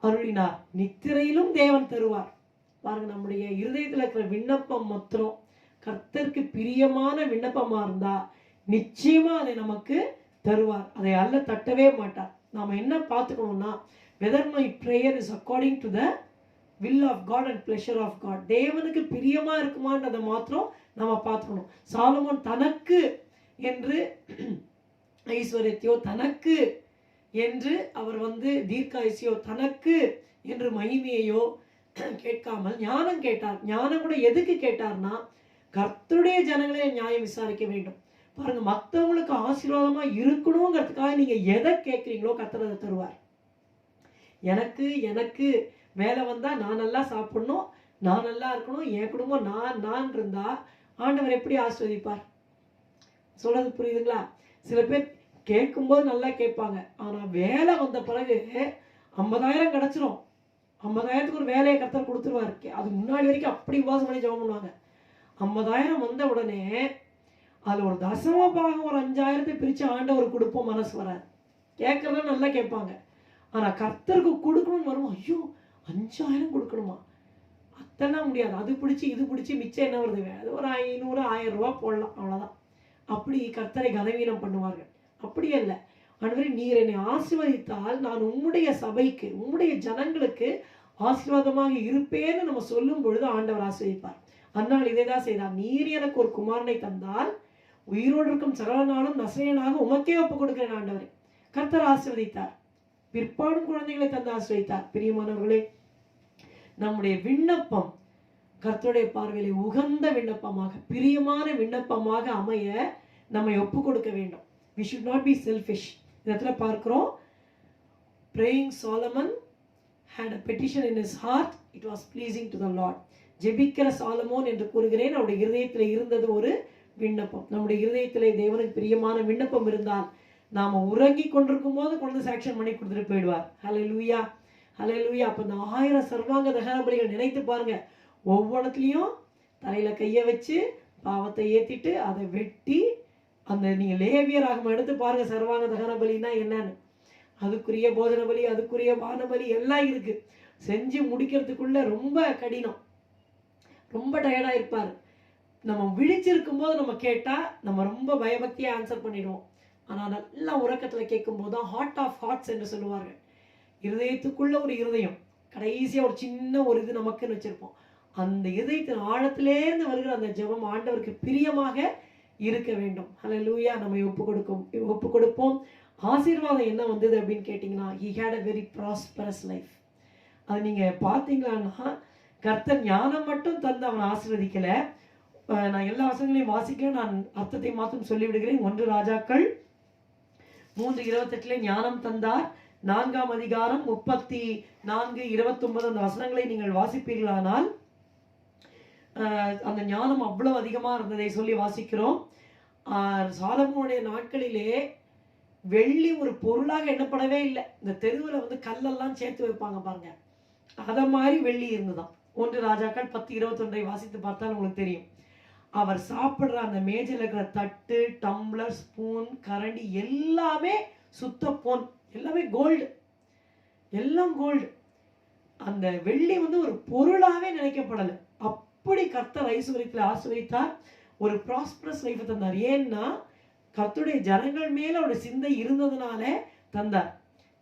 அருளினார். நித்திரையிலும் தேவன் தருவார். பாருங்க, நம்முடைய இருதயத்தில் இருக்கிற விண்ணப்பம் மாத்திரம் கர்த்தருக்கு பிரியமான விண்ணப்பமா இருந்தா நிச்சயமா அதை நமக்கு தருவார். அதை அல்ல தட்டவே மாட்டார். நாம என்ன பார்த்துக்கணும்னா, whether my prayer is according to the will of God and pleasure of God, தேவனுக்கு பிரியமா இருக்குமான்றதை மாத்திரம் நம்ம பார்த்துக்கணும். சாலமோன் தனக்கு என்று ஐஸ்வர்யத்தையோ, தனக்கு என்று அவர் தீர்க்காயுசையோ, தனக்கு என்று மகிமையையோ கேட்காமல் ஞானம் கேட்டார். ஞானம் கூட எதுக்கு கேட்டார்னா, கர்த்தருடைய ஜனங்களே நியாயம் விசாரிக்க வேண்டும். பாருங்க, மற்றவங்களுக்கு ஆசீர்வாதமா இருக்கணுங்கிறதுக்காக நீங்க எதை கேட்குறீங்களோ கர்த்தர் அதை தருவார். எனக்கு வேலை வந்தா நான் நல்லா சாப்பிடணும், நான் நல்லா இருக்கணும், என் குடும்பம் நான் இருந்தா ஆண்டவர் எப்படி ஆசீர்வதிப்பார்? சொல்றது புரியுதுங்களா? சில பேர் கேட்கும்போது நல்லா கேட்பாங்க, ஆனா வேலை வந்த பிறகு 50,000 கிடைச்சிரும், 50,000க்கு ஒரு வேலையை கர்த்தர் கொடுத்துருவாரு. அது முன்னாடி வரைக்கும் அப்படி உபாசம் பண்ணி ஜெபம் பண்ணுவாங்க. 50,000 வந்த உடனே அது ஒரு தசம பாகம் ஒரு 5,000 பிரித்து ஆண்டவர் கொடுப்போம் மனசு வராது. கேட்கறத நல்லா கேட்பாங்க. ஆனால் கர்த்தருக்கு கொடுக்கணும்னு வரும், ஐயோ 5000 கொடுக்கணுமா? அத்தனை முடியாது. அது பிடிச்சி இது பிடிச்சி மிச்சம் என்ன வருது? அது ஒரு 500 1000 ரூபா போடலாம், அவ்வளோதான். அப்படி கர்த்தரை கனவீனம் பண்ணுவார்கள். அப்படி அல்ல. ஆண்டவரே, நீர் என்னை ஆசீர்வதித்தால் நான் உம்முடைய சபைக்கு, உம்முடைய ஜனங்களுக்கு ஆசீர்வாதமாக இருப்பேன்னு நம்ம சொல்லும் பொழுது ஆண்டவர் ஆசீர்வதிப்பார். அந்நாள் இதை தான் செய்தார். நீர் எனக்கு ஒரு குமாரனை தந்தால் உயிரோடு இருக்கும் சகல நாளும் நசரேயனாக உமக்கே ஒப்புக் கொடுக்கிறேன் ஆண்டவரே. கர்த்தர் ஆசீர்வதித்தார். பிற்பாடும் குழந்தைகளை தந்து ஆசீர்வதித்தார். பிரியமானவர்களே, நம்முடைய விண்ணப்பம் கர்த்தருடைய பார்வையிலே உகந்த விண்ணப்பமாக, பிரியமான விண்ணப்பமாக அமைய நம்மை ஒப்பு கொடுக்க வேண்டும். we should not be selfish. இந்த இடத்துல பார்க்கிறோம், praying Solomon had a petition in his heart, it was pleasing to the Lord. ஜெபிக்கிற சாலமோன் என்று கூறுகிறேன், அவருடைய இருதயத்தில் இருந்தது ஒரு விண்ணப்பம். நம்முடைய இருதயத்திலே தேவனுக்கு பிரியமான விண்ணப்பம் இருந்தால் நாம உறங்கி கொண்டிருக்கும் போது கொண்டு சாக்ஷன் பண்ணி கொடுத்துட்டு போயிடுவார். ஹல்லேலூயா, ஹல்லேலூயா. அப்ப இந்த 1000 சர்வாங்க தகன பலிகள் நினைத்து பாருங்க. ஒவ்வொன்றத்துலையும் தலையில கையை வச்சு பாவத்தை ஏத்திட்டு அதை வெட்டி, அந்த நீங்க லேவியராக எடுத்து பாருங்க சர்வாங்க தகன பலின்னா என்னன்னு. அதுக்குரிய போஜன பலி, அதுக்குரிய பான பலி எல்லாம் இருக்கு. செஞ்சு முடிக்கிறதுக்குள்ள ரொம்ப கடினம், ரொம்ப டயர்டா இருப்பார். நம்ம விழிச்சிருக்கும் போது நம்ம கேட்டா நம்ம ரொம்ப பயபக்தியா ஆன்சர் பண்ணிடுவோம். ஆனா நல்லா உறக்கத்துல கேட்கும் போது தான் ஹார்ட் ஆஃப் ஹார்ட்ஸ் என்று சொல்லுவார்கள். இருதயத்துக்குள்ள ஒரு இருதயம், கடைசியா ஒரு சின்ன ஒரு இது நமக்குன்னு வச்சிருப்போம். அந்த இதயத்தின் ஆழத்திலேருந்து வருகிற அந்த ஜெபம் ஆண்டவருக்கு பிரியமாக இருக்க வேண்டும். ஹல்லேலூயா. நம்ம ஒப்பு கொடுப்போம். ஆசீர்வாதம் என்ன வந்தது அப்படின்னு கேட்டிங்கன்னா, he had a very prosperous life. அது நீங்க பார்த்தீங்களான்னா, கர்த்தர் ஞானம் மட்டும் தந்து அவன் ஆசீர்வதிக்கல. நான் எல்லா வசனங்களையும் வாசிக்கல, நான் அர்த்தத்தை மாத்திரம் சொல்லிவிடுகிறேன். 1 ராஜாக்கள் 3:28 ஞானம் தந்தார். 4ஆம் அதிகாரம் 34, 29 அந்த வசனங்களை நீங்கள் வாசிப்பீர்களானால் அந்த ஞானம் அவ்வளவு அதிகமா இருந்ததை சொல்லி வாசிக்கிறோம். சாலமோனுடைய நாட்களிலே வெள்ளி ஒரு பொருளாக எண்ணப்படவே இல்லை. இந்த தெருவில் வந்து கல்லெல்லாம் சேர்த்து வைப்பாங்க பாருங்க, அத மாதிரி வெள்ளி இருந்துதான். 1 ராஜாக்கள் 10:21 வாசித்து பார்த்தால் உங்களுக்கு தெரியும். அவர் சாப்பிடுற அந்த மேஜையில் இருக்கிற தட்டு, டம்ளர், ஸ்பூன், கரண்டி எல்லாமே சுத்த பொன், எல்லாமே கோல்டு, எல்லாம் கோல்டு. அந்த வெள்ளி வந்து ஒரு பொருளாவே நினைக்கப்படலை. அப்படி கர்த்தர் ஐஸ்வரியத்தில் ஆசீர்வதித்தார். ஒரு ப்ராஸ்பரஸ் லைஃப் தந்தார். ஏன்னா கர்த்தருடைய ஜனங்கள் மேல அவருடைய சிந்தை இருந்ததுனால தந்தார்.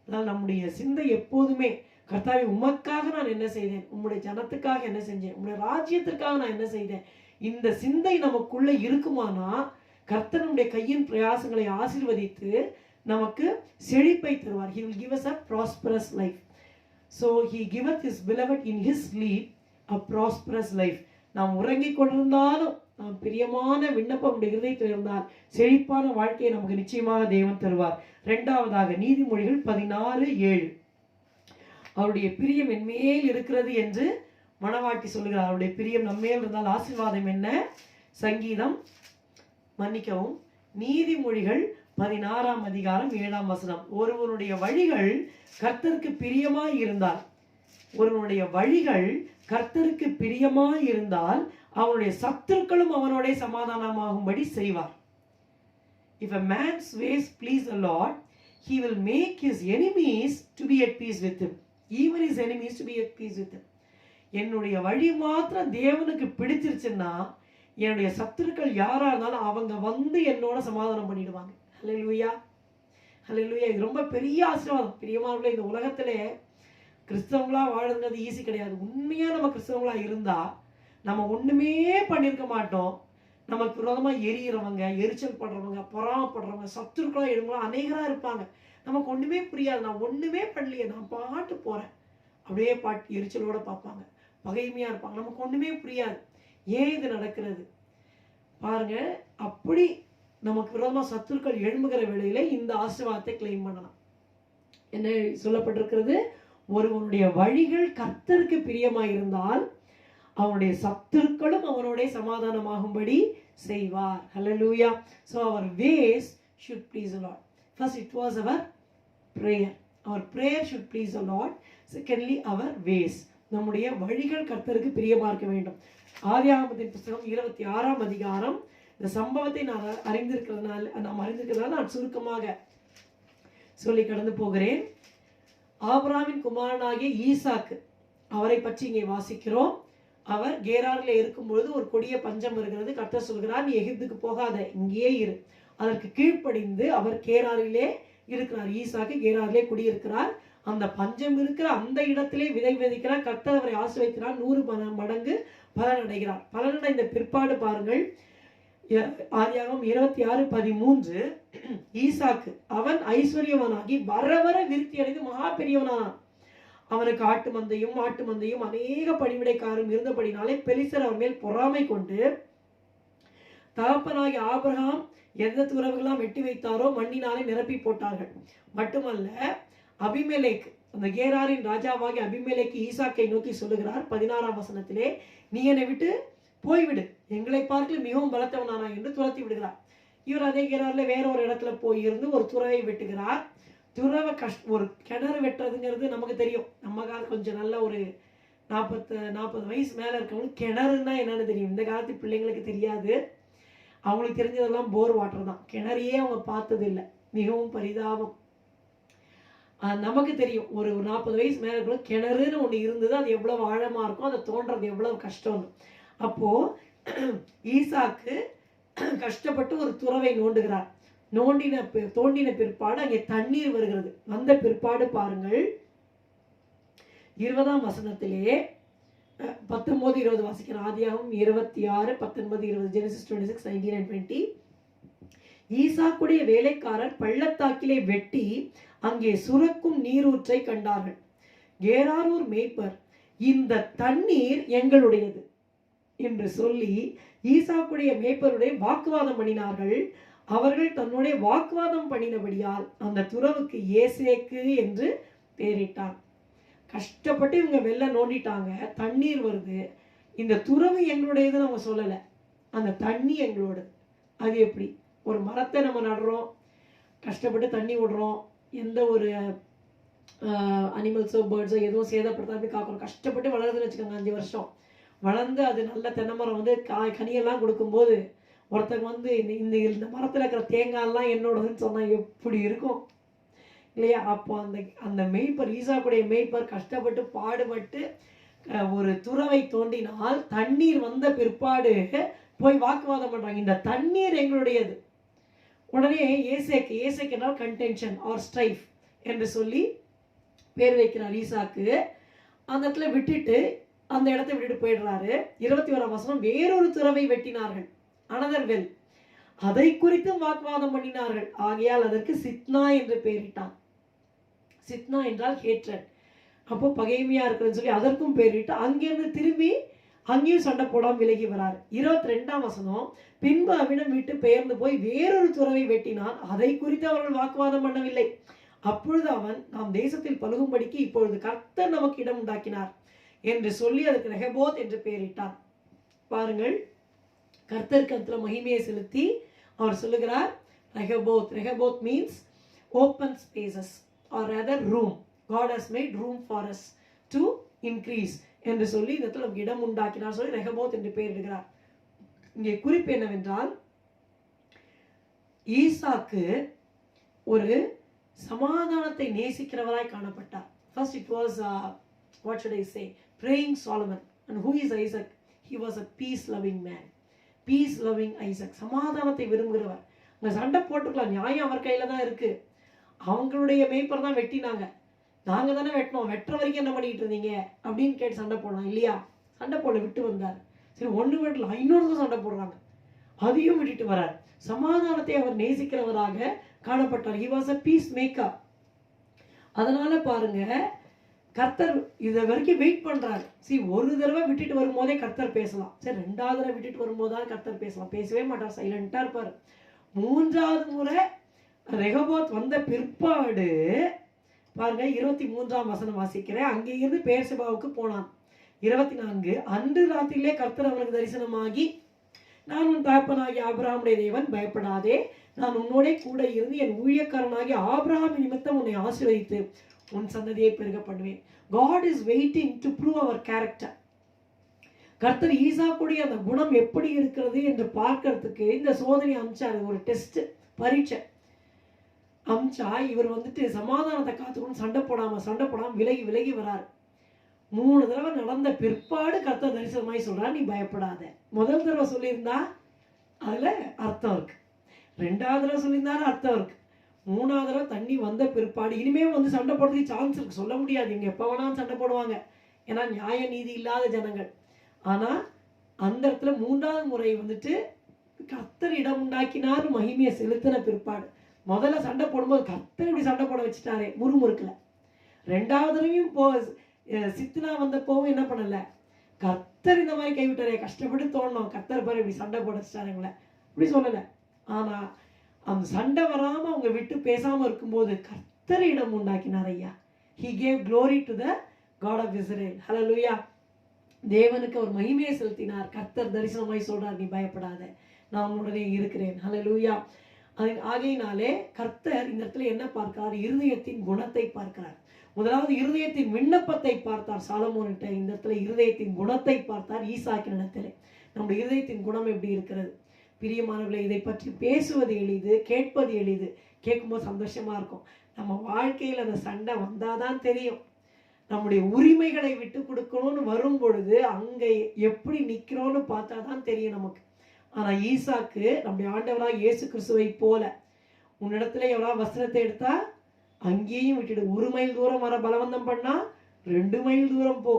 அதனால் நம்முடைய சிந்தை எப்போதுமே, கர்த்தாவே உமக்காக நான் என்ன செய்தேன், உம்முடைய ஜனத்துக்காக என்ன செஞ்சேன், உம்முடைய ராஜ்யத்திற்காக நான் என்ன செய்தேன், இந்த சிந்தை நமக்குள்ள இருக்குமானா கர்த்தர் நம்முடைய கையின் பிரயாசங்களை ஆசீர்வதித்து நமக்கு செழிப்பை தருவார். he will give us a prosperous life. so he giveth his beloved in his sleep a prosperous life. நாம் உறங்கிக் கொண்டிருந்தாலும் நாம் பிரியமான விண்ணப்பம் நம்முடைய இருதயத்தில் இருந்தால் செழிப்பான வாழ்க்கையை நமக்கு நிச்சயமாக தேவன் தருவார். 2வதாக நீதிமொழிகள் 16:7 அவருடைய பிரியம் என்மேல் இருக்கிறது என்று மணவாட்டி சொல்லுகிறார். அவருடைய பிரியம் நம்மேல் இருந்தால் ஆசீர்வாதம் என்ன? சங்கீதம், மன்னிக்கவும், நீதிமொழிகள் 16ஆம் அதிகாரம் 7ஆம் வசனம். ஒருவனுடைய வழிகள் கர்த்தருக்கு பிரியமாய் இருந்தால், ஒருவனுடைய வழிகள் கர்த்தருக்கு பிரியமாய் இருந்தால் அவனுடைய சத்துருக்களும் அவனோட சமாதானமாகும்படி செய்வார். If a man's ways please the Lord, he will make his enemies to be at peace with him. Even his enemies to be at peace with him. என்னுடைய வழி மாத்திரம் தேவனுக்கு பிடிச்சிருச்சுன்னா என்னுடைய சத்துருக்கள் யாரா இருந்தாலும் அவங்க வந்து என்னோட சமாதானம் பண்ணிடுவாங்க. ஹல்லேலூயா, ஹல்லேலூயா. இது ரொம்ப பெரிய ஆசீர்வாதம். பிரியமானவர்களே, இந்த உலகத்திலே கிறிஸ்தவங்களா வாழ்றது ஈஸி கிடையாது. உண்மையா நம்ம கிறிஸ்தவங்களா இருந்தா நம்ம ஒண்ணுமே பண்ணிருக்க மாட்டோம். நமக்கு விரோதமா எரியிறவங்க, எரிச்சல் படுறவங்க, பொறாமப்படுறவங்க, சத்துருக்களா எழுவங்க அநேகரா இருப்பாங்க. நமக்கு ஒண்ணுமே புரியாது. நான் ஒண்ணுமே பண்ணலையே, நான் பாட்டு போறேன், அப்படியே பாட்டு எரிச்சலோட பார்ப்பாங்க, பகைமையா இருப்பாங்க. நமக்கு ஒண்ணுமே புரியாது, ஏன் இது நடக்கிறது பாருங்க. அப்படி நமக்கு விரோதமா சத்துருக்கள் எழும்புகிற வேளையில இந்த ஆசீர்வாதத்தை கிளைம் பண்ணலாம். என்ன சொல்லப்பட்டிருக்கிறது? ஒருவனுடைய வழிகள் கர்த்தருக்கு பிரியமாய் இருந்தால் அவனுடைய சத்துருக்களும் அவனோட சமாதானமாகும்படி செய்வார். ஹல்லேலூயா. So our ways should please the Lord. First it was our prayer. Our prayer should please the Lord. Secondly our ways. நம்முடைய வழிகள் கர்த்தருக்கு பிரியமா இருக்க வேண்டும். ஆதியாகமத்தின் புத்தகம் 26ஆம் அதிகாரம். இந்த சம்பவத்தை நாம் அறிந்திருக்கிறதுனால நான் சுருக்கமாக சொல்லி கடந்து போகிறேன். ஆபிரகாமின் குமாரனாகிய ஈசாக்கு அவரை பற்றி இங்கே வாசிக்கிறோம். அவர் கேராரில் இருக்கும்பொழுது ஒரு கொடிய பஞ்சம் இருக்கிறது. கர்த்தர் சொல்கிறார், நீ எகிப்துக்கு போகாத, இங்கேயே இரு. அதற்கு கீழ்ப்படிந்து அவர் கேராரிலே இருக்கிறார். ஈசாக்கு கேராரிலே குடியிருக்கிறார். அந்த பஞ்சம் இருக்கிற அந்த இடத்திலே விதை விதைக்கிறார். கர்த்தர் அவரை ஆசீர்வதிக்கிறார். 100 மடங்கு பலனடைகிறார். பலனடைந்த பிற்பாடு பாருங்கள், ஆதியாகமம் 26:13, ஈசாக்கு அவன் ஐஸ்வர்யவனாகி வர வர விருத்தி அடைந்து மகா பெரியவனானான். அவனுக்கு ஆட்டு மந்தையும் அநேக பணிவிடைக்காரும் இருந்தபடினாலே பெலிஸ்தர் அவன் மேல் பொறாமை கொண்டு தகப்பனாகி ஆபிரகாம் எந்த துறவுகளாம் வெட்டி வைத்தாரோ மண்ணினாலே நிரப்பி போட்டார்கள். மட்டுமல்ல, அபிமெலேக், அந்த கேராரின் ராஜாவாகி அபிமெலேக்கு ஈசாக்கை நோக்கி சொல்லுகிறார் 16ஆம் வசனத்திலே, நீ என்னை விட்டு போய்விடு, எங்களை பார்க்கல மிகவும் பலத்தவனானா என்று துரத்தி விடுகிறார். இவர் அதே கேரார்ல வேற ஒரு இடத்துல போயிருந்து ஒரு துறவை வெட்டுகிறார். துறவை ஒரு கிணறு வெட்டுறதுங்கிறது நமக்கு தெரியும். நம்ம காலம் கொஞ்சம் நல்ல ஒரு 40 வயசு மேல இருக்கவங்களுக்கு கிணறுன்னா என்னன்னு தெரியும். இந்த காலத்து பிள்ளைங்களுக்கு தெரியாது. அவங்களுக்கு தெரிஞ்சதெல்லாம் போர் வாட்டர் தான். கிணறையே அவங்க பார்த்தது இல்லை. மிகவும் பரிதாபம். நமக்கு தெரியும், ஒரு 40 வயசு மேல இருக்கணும் கிணறுன்னு ஒண்ணு இருந்தது. அது எவ்வளவு ஆழமா இருக்கும், அதை தோன்றது எவ்வளவு கஷ்டம்னு. அப்போ ஈசாக்கு கஷ்டப்பட்டு ஒரு துறவை நோண்டுகிறார். தோண்டின பிற்பாடு அங்கே தண்ணீர் வருகிறது. வந்த பிற்பாடு பாருங்கள், 20ஆம் வசனத்திலே 19-20 வாசிக்கிற. ஆதியாகமம் 26:19-20, Genesis 26:19-20. ஈசாக்குடைய வேலைக்காரர் பள்ளத்தாக்கிலே வெட்டி அங்கே சுரக்கும் நீரூற்றை கண்டார்கள். கேராரூர் மேய்ப்பர், இந்த தண்ணீர் எங்களுடையது என்று சொல்லி ஈசாக்குடைய மேய்ப்பருடைய வாக்குவாதம் பண்ணினார்கள். அவர்கள் தன்னுடைய வாக்குவாதம் பண்ணினபடியால் அந்த துறவுக்கு ஏசேக்கு என்று பெயரிட்டார். கஷ்டப்பட்டு இவங்க வெள்ள நோண்டிட்டாங்க, தண்ணீர் வருது. இந்த துறவு எங்களுடையதுன்னு அவங்க சொல்லலை, அந்த தண்ணி எங்களோடது. அது எப்படி? ஒரு மரத்தை நம்ம நடுறோம், கஷ்டப்பட்டு தண்ணி விடுறோம், எந்த ஒரு அனிமல்ஸோ பேர்ட்ஸோ எதுவும் சேதப்படுத்தாமல் காக்கிறோம். கஷ்டப்பட்டு வளருதுன்னு வச்சுக்கோங்க, 5 வருஷம் வளர்ந்து அது நல்ல தென்னை மரம் வந்து கனியெல்லாம் கொடுக்கும்போது ஒருத்தங்க இந்த மரத்தில் இருக்கிற தேங்காயெல்லாம் என்னோடதுன்னு சொன்னால் எப்படி இருக்கும் இல்லையா? அப்போ அந்த மெய்ப்பர், ஈசாக்குடைய மெய்ப்பர் கஷ்டப்பட்டு பாடுபட்டு ஒரு துறவை தோண்டினால் தண்ணீர் வந்த பிற்பாடு போய் வாக்குவாதம் பண்றாங்க, இந்த தண்ணீர் எங்களுடையது. உடனே ஏசேக்கு என்றால் கன்டென்ஷன் ஆர் ஸ்ட்ரைஃப் என்று சொல்லி பேர் வைக்கிறார் ஈசாக்கு. அந்த இடத்துல விட்டுட்டு அந்த இடத்தை விட்டுட்டு போயிடுறாரு. 21ஆம் வசனம், வேறொரு துறவை வெட்டினார்கள், அனதர் வெல், அதை குறித்தும் வாக்குவாதம் பண்ணினார்கள். ஆகையால் அதற்கு சித்னா என்று பெயரிட்டான். சித்னா என்றால் ஹேட்ரட். அப்போ பகைமையா இருக்குன்னு சொல்லி அதற்கும் பெயரிட்டு அங்கிருந்து திரும்பி அங்கேயும் சண்டை போடாமல் விலகி வராரு. 22ஆம் வசனம், பின்பு அவிடம் விட்டு பெயர்ந்து போய் வேறொரு துறவை வெட்டினான், அதை குறித்து அவர்கள் வாக்குவாதம் பண்ணவில்லை. அப்பொழுது அவன், நாம் தேசத்தில் பழுகும்படிக்கு இப்பொழுது கர்த்தர் நமக்கு இடம் உண்டாக்கினார் என்று சொல்லி அதுக்கு ரெகபோத் என்று பெயரிட்டார். பாருங்கள், கர்த்தருக்கு அதுல மகிமையை செலுத்தி அவர் சொல்லுகிறார் Rehoboth. Rehoboth means open spaces or rather room. God has made room for us to increase என்று சொல்லி இந்த இடத்துல இடம் உண்டாக்கினார் சொல்லி ரெகபோத் என்று பெயரிடுகிறார். இங்கே குறிப்பு என்னவென்றால், ஈசாக்கு ஒரு சமாதானத்தை நேசிக்கிறவராய் காணப்பட்டார். First it was what should I say, praying Solomon. And who is Isaac? He was a peace loving man. Peace loving Isaac, சமாதானத்தை விரும்புகிறவர். அங்க சண்டை போட்டுக்கலாம், நியாயம் அவர் கையில தான் இருக்கு. அவங்களுடைய மேய்ப்பர் தான் வெட்டினாங்க, நாங்க தானே வெட்டினோம், வெட்டுற வரைக்கும் என்ன பண்ணிட்டு இருந்தீங்க அப்படின்னு கேட்டு சண்டை போடலாம் இல்லையா? சண்டை போட விட்டு வந்தார். சரி, ஒன்று விடல, இன்னொருக்கும் சண்டை போடுறாங்க, அதையும் விட்டுட்டு வரார். சமாதானத்தை அவர் நேசிக்கிறவராக காணப்பட்டார். He was a peacemaker. அதனால பாருங்க, கர்த்தர் இதை வரைக்கும் வெயிட் பண்றாரு. சரி, ஒரு தடவை விட்டுட்டு வரும்போதே கர்த்தர் பேசலாம், சரி 2வது தடவை விட்டுட்டு வரும்போதுதான் கர்த்தர் பேசலாம், பேசவே மாட்டார், சைலண்டா இருப்பார். 3வது முறை ரெகபோத் வந்த பிற்பாடு பாருங்க, 23ஆம் வசனம் வாசிக்கிறேன். அங்கே இருந்து பெயர்செபாவுக்கு போனான். 24, அன்று ராத்திரிலே கர்த்தர் அவனுக்கு தரிசனமாகி, நான் உன் தகப்பனாகிய ஆபிரகாமுடைய தேவன், பயப்படாதே, நான் உன்னோட கூட இருந்து என் ஊழியக்காரனாகிய ஆபிரகாம் நிமித்தம் உன்னை ஆசீர்வதித்து உன் சந்ததியை பெருக பண்ணுவேன். God is waiting to prove our character. கர்த்தர் ஈசாக்குடைய அந்த குணம் எப்படி இருக்கிறது என்று பார்க்கறதுக்கு இந்த சோதனை அமிச்சாரு, ஒரு டெஸ்ட், பரீட்சை அமிச்சா. இவர் வந்துட்டு சமாதானத்தை காத்துக்கணும், சண்டை போடாம விலகி வராரு. 3 தடவை நடந்த பிற்பாடு கர்த்தர் தரிசனமாய் சொல்றார், நீ பயப்படாத. முதல் தடவை சொல்லியிருந்தா அதுல அர்த்தம் இருக்கு, 2வது தடவை சொல்லியிருந்தாரு அர்த்தம் இருக்கு, 3வது தடவை தண்ணி வந்த பிற்பாடு இனிமே வந்து சண்டை போடுறதுக்கு சான்ஸ் இருக்கு. சொல்ல முடியாது, இவங்க எப்போ வேணாலும் சண்டை போடுவாங்க, ஏன்னா நியாய நீதி இல்லாத ஜனங்கள். ஆனா அந்த இடத்துல 3வது முறை வந்துட்டு கர்த்தர் இடம் உண்டாக்கினார் மகிமையை செலுத்தின பிற்பாடு, முதல்ல சண்டை போடும்போது கர்த்தர் இப்படி சண்டை போட வச்சுட்டாரே முறுமுறுக்கல. 2வது தடவையும் சித்தனா வந்தப்போவும் என்ன பண்ணல, கர்த்தர் இந்த மாதிரி கைவிட்டாரே, கஷ்டப்பட்டு தோணும், கர்த்தர் பாரு இப்படி சண்டை போட வச்சுட்டாருங்களே இப்படி சொல்லலை. ஆனா அந்த சண்டை வராம அவங்க விட்டு பேசாம இருக்கும்போது கர்த்தர் இடம் உண்டாக்கினார் ஐயா. He gave glory to the God of Israel. Hallelujah. தேவனுக்கு அவர் மகிமையை செலுத்தினார். கர்த்தர் தரிசனமாய் சொல்றார், நீ பயப்படாத, நான் உடனே இருக்கிறேன். ஹல்லேலூயா. ஆகையினாலே கர்த்தர் இந்த இடத்துல என்ன பார்க்கிறார், இருதயத்தின் குணத்தை பார்க்கிறார். முதலாவது இருதயத்தின் விண்ணப்பத்தை பார்த்தார் சாலமோன்கிட்ட, இந்த இடத்துல இருதயத்தின் குணத்தை பார்த்தார் ஈசாக்கின் இடத்துல. நம்முடைய இருதயத்தின் குணம் எப்படி இருக்கிறது? பிரியமானவர்களே, இதை பற்றி பேசுவது எளிது, கேட்பது எளிது. கேட்கும்போது சந்தோஷமா இருக்கும். நம்ம வாழ்க்கையில் அந்த சண்டை வந்தாதான் தெரியும். நம்முடைய உரிமைகளை விட்டு கொடுக்கணும்னு வரும் பொழுது அங்கே எப்படி நிற்கிறோன்னு பார்த்தா தான் தெரியும் நமக்கு. ஆனால் ஈசாக்கு நம்முடைய ஆண்டவராக இயேசு கிறிஸ்துவை போல, உன்னிடத்துல எவ்வளோ வஸ்திரத்தை எடுத்தா அங்கேயும் விட்டுடு, 1 மைல் தூரம் வர பலவந்தம் பண்ணா 2 மைல் தூரம் போ.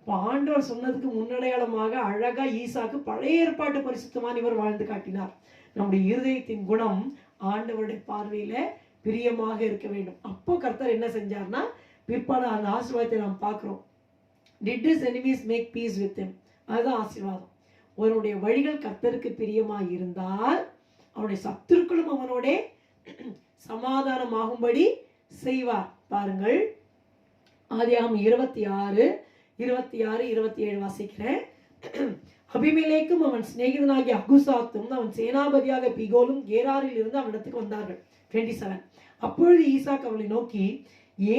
இப்போ ஆண்டவர் சொன்னதுக்கு முன்னடையாளமாக அழகா ஈசாக்கு பழைய ஏற்பாட்டு பரிசுத்தமான இவர் வாழ்ந்து காட்டினார். நம்முடைய இருதயத்தின் குணம் ஆண்டவருடைய பார்வையில பிரியமாக இருக்க வேண்டும். அப்போ கர்த்தர் என்ன செஞ்சார்னா, பிற்பாடு அந்த ஆசீர்வாதத்தை நாம் பார்க்கிறோம். Did his enemies make peace with him? அதுதான் ஆசீர்வாதம். அவனுடைய வழிகள் கர்த்தருக்கு பிரியமாக இருந்தால் அவனுடைய சத்துருக்களும் அவனோட சமாதானமாகும்படி செய்வார். பாருங்கள், ஆதியாகமம் 26, 27 வாசிக்கிறேன். அபிமெலேக்கும் அவன் சிநேகிதனாகிய அகுசாத்தும் அவன் சேனாபதியாக பிகோலும் கேராரில் இருந்து அவனிடத்துக்கு வந்தார்கள். 27. அப்பொழுது ஈசாக் அவளை நோக்கி,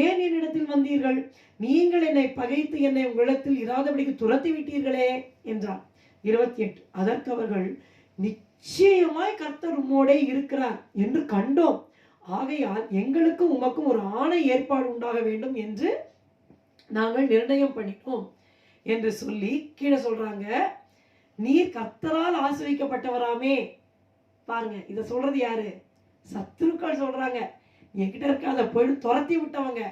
ஏன் என்னிடத்தில் வந்தீர்கள்? நீங்கள் என்னை பகைத்து என்னை உங்களிடத்தில் இராதபடிக்கு துரத்தி விட்டீர்களே என்றார். 28. அதற்கு அவர்கள், நிச்சயமாய் கர்த்தர் உம்மோடே இருக்கிறார் என்று கண்டோம், ஆகையால் எங்களுக்கும் உமக்கும் ஒரு ஆணை ஏற்பாடு உண்டாக வேண்டும் என்று நாங்கள் நிர்ணயம் பண்ணினோம் என்று சொல்லி கீழே சொல்றாங்க, நீர் கர்த்தரால் ஆசீர்வதிக்கப்பட்டவராமே. பாருங்க, இதை சொல்றது யாரு? சத்துருக்கள் சொல்றாங்க. என்கிட்ட இருக்காத போயிட்டு துரத்தி விட்டவங்க,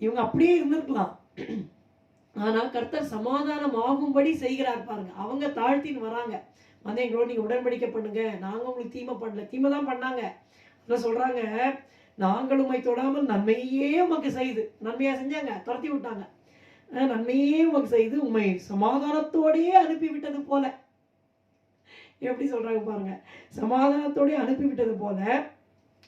இவங்க அப்படியே இருந்திருக்கலாம். ஆனா கர்த்தர் சமாதானம் ஆகும்படி செய்கிறார். பாருங்க, அவங்க தாழ்த்தின்னு வராங்க, வந்து எங்களோட நீங்க உடன்படிக்கை பண்ணுங்க, நாங்க உங்களுக்கு தீமை பண்ணல, தீமை தான் பண்ணாங்க. சொல்றாங்க, நாங்கள் உம்மை தொடாமல் நன்மையே உமக்கு செய்து, நன்மையா செஞ்சாங்க, துரத்தி விட்டாங்க, நன்மையே உமக்கு செய்து உம்மை சமாதானத்தோடையே அனுப்பிவிட்டது போல. எப்படி சொல்றாங்க பாருங்க, சமாதானத்தோடய அனுப்பிவிட்டது போல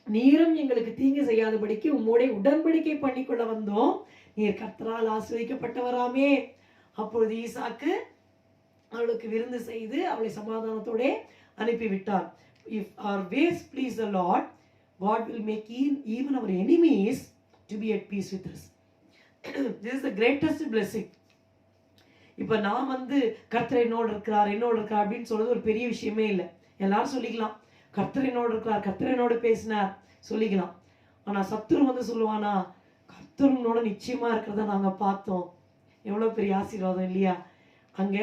நீரும் எங்களுக்கு தீங்கு செய்யாதபடிக்கு உம்மோடைய உடன்படிக்கை பண்ணிக்கொள்ள வந்தோம், நீர் கர்த்தரால் ஆசீர்வதிக்கப்பட்டவராமே. அப்பொழுது ஈசாக்கு அவளுக்கு விருந்து செய்து அவளை சமாதானத்தோட அனுப்பிவிட்டார். If our ways please the Lord, God will make even our enemies to be at peace with us. This is the greatest blessing. இப்போ நான் வந்து கர்த்தர் என்னோடு இருக்கிறார் அப்படின்னு சொல்றது ஒரு பெரிய விஷயமே இல்லை. எல்லாரும் சொல்லிக்கலாம், கர்த்தர் என்னோடு இருக்கிறார், கர்த்தர் என்னோடு பேசினார் சொல்லிக்கலாம். ஆனா சத்துரு வந்து சொல்லுவானா, கர்த்தரோட நிச்சயமா இருக்கிறத நாங்க பார்த்தோம். எவ்வளவு பெரிய ஆசீர்வாதம் இல்லையா? அங்க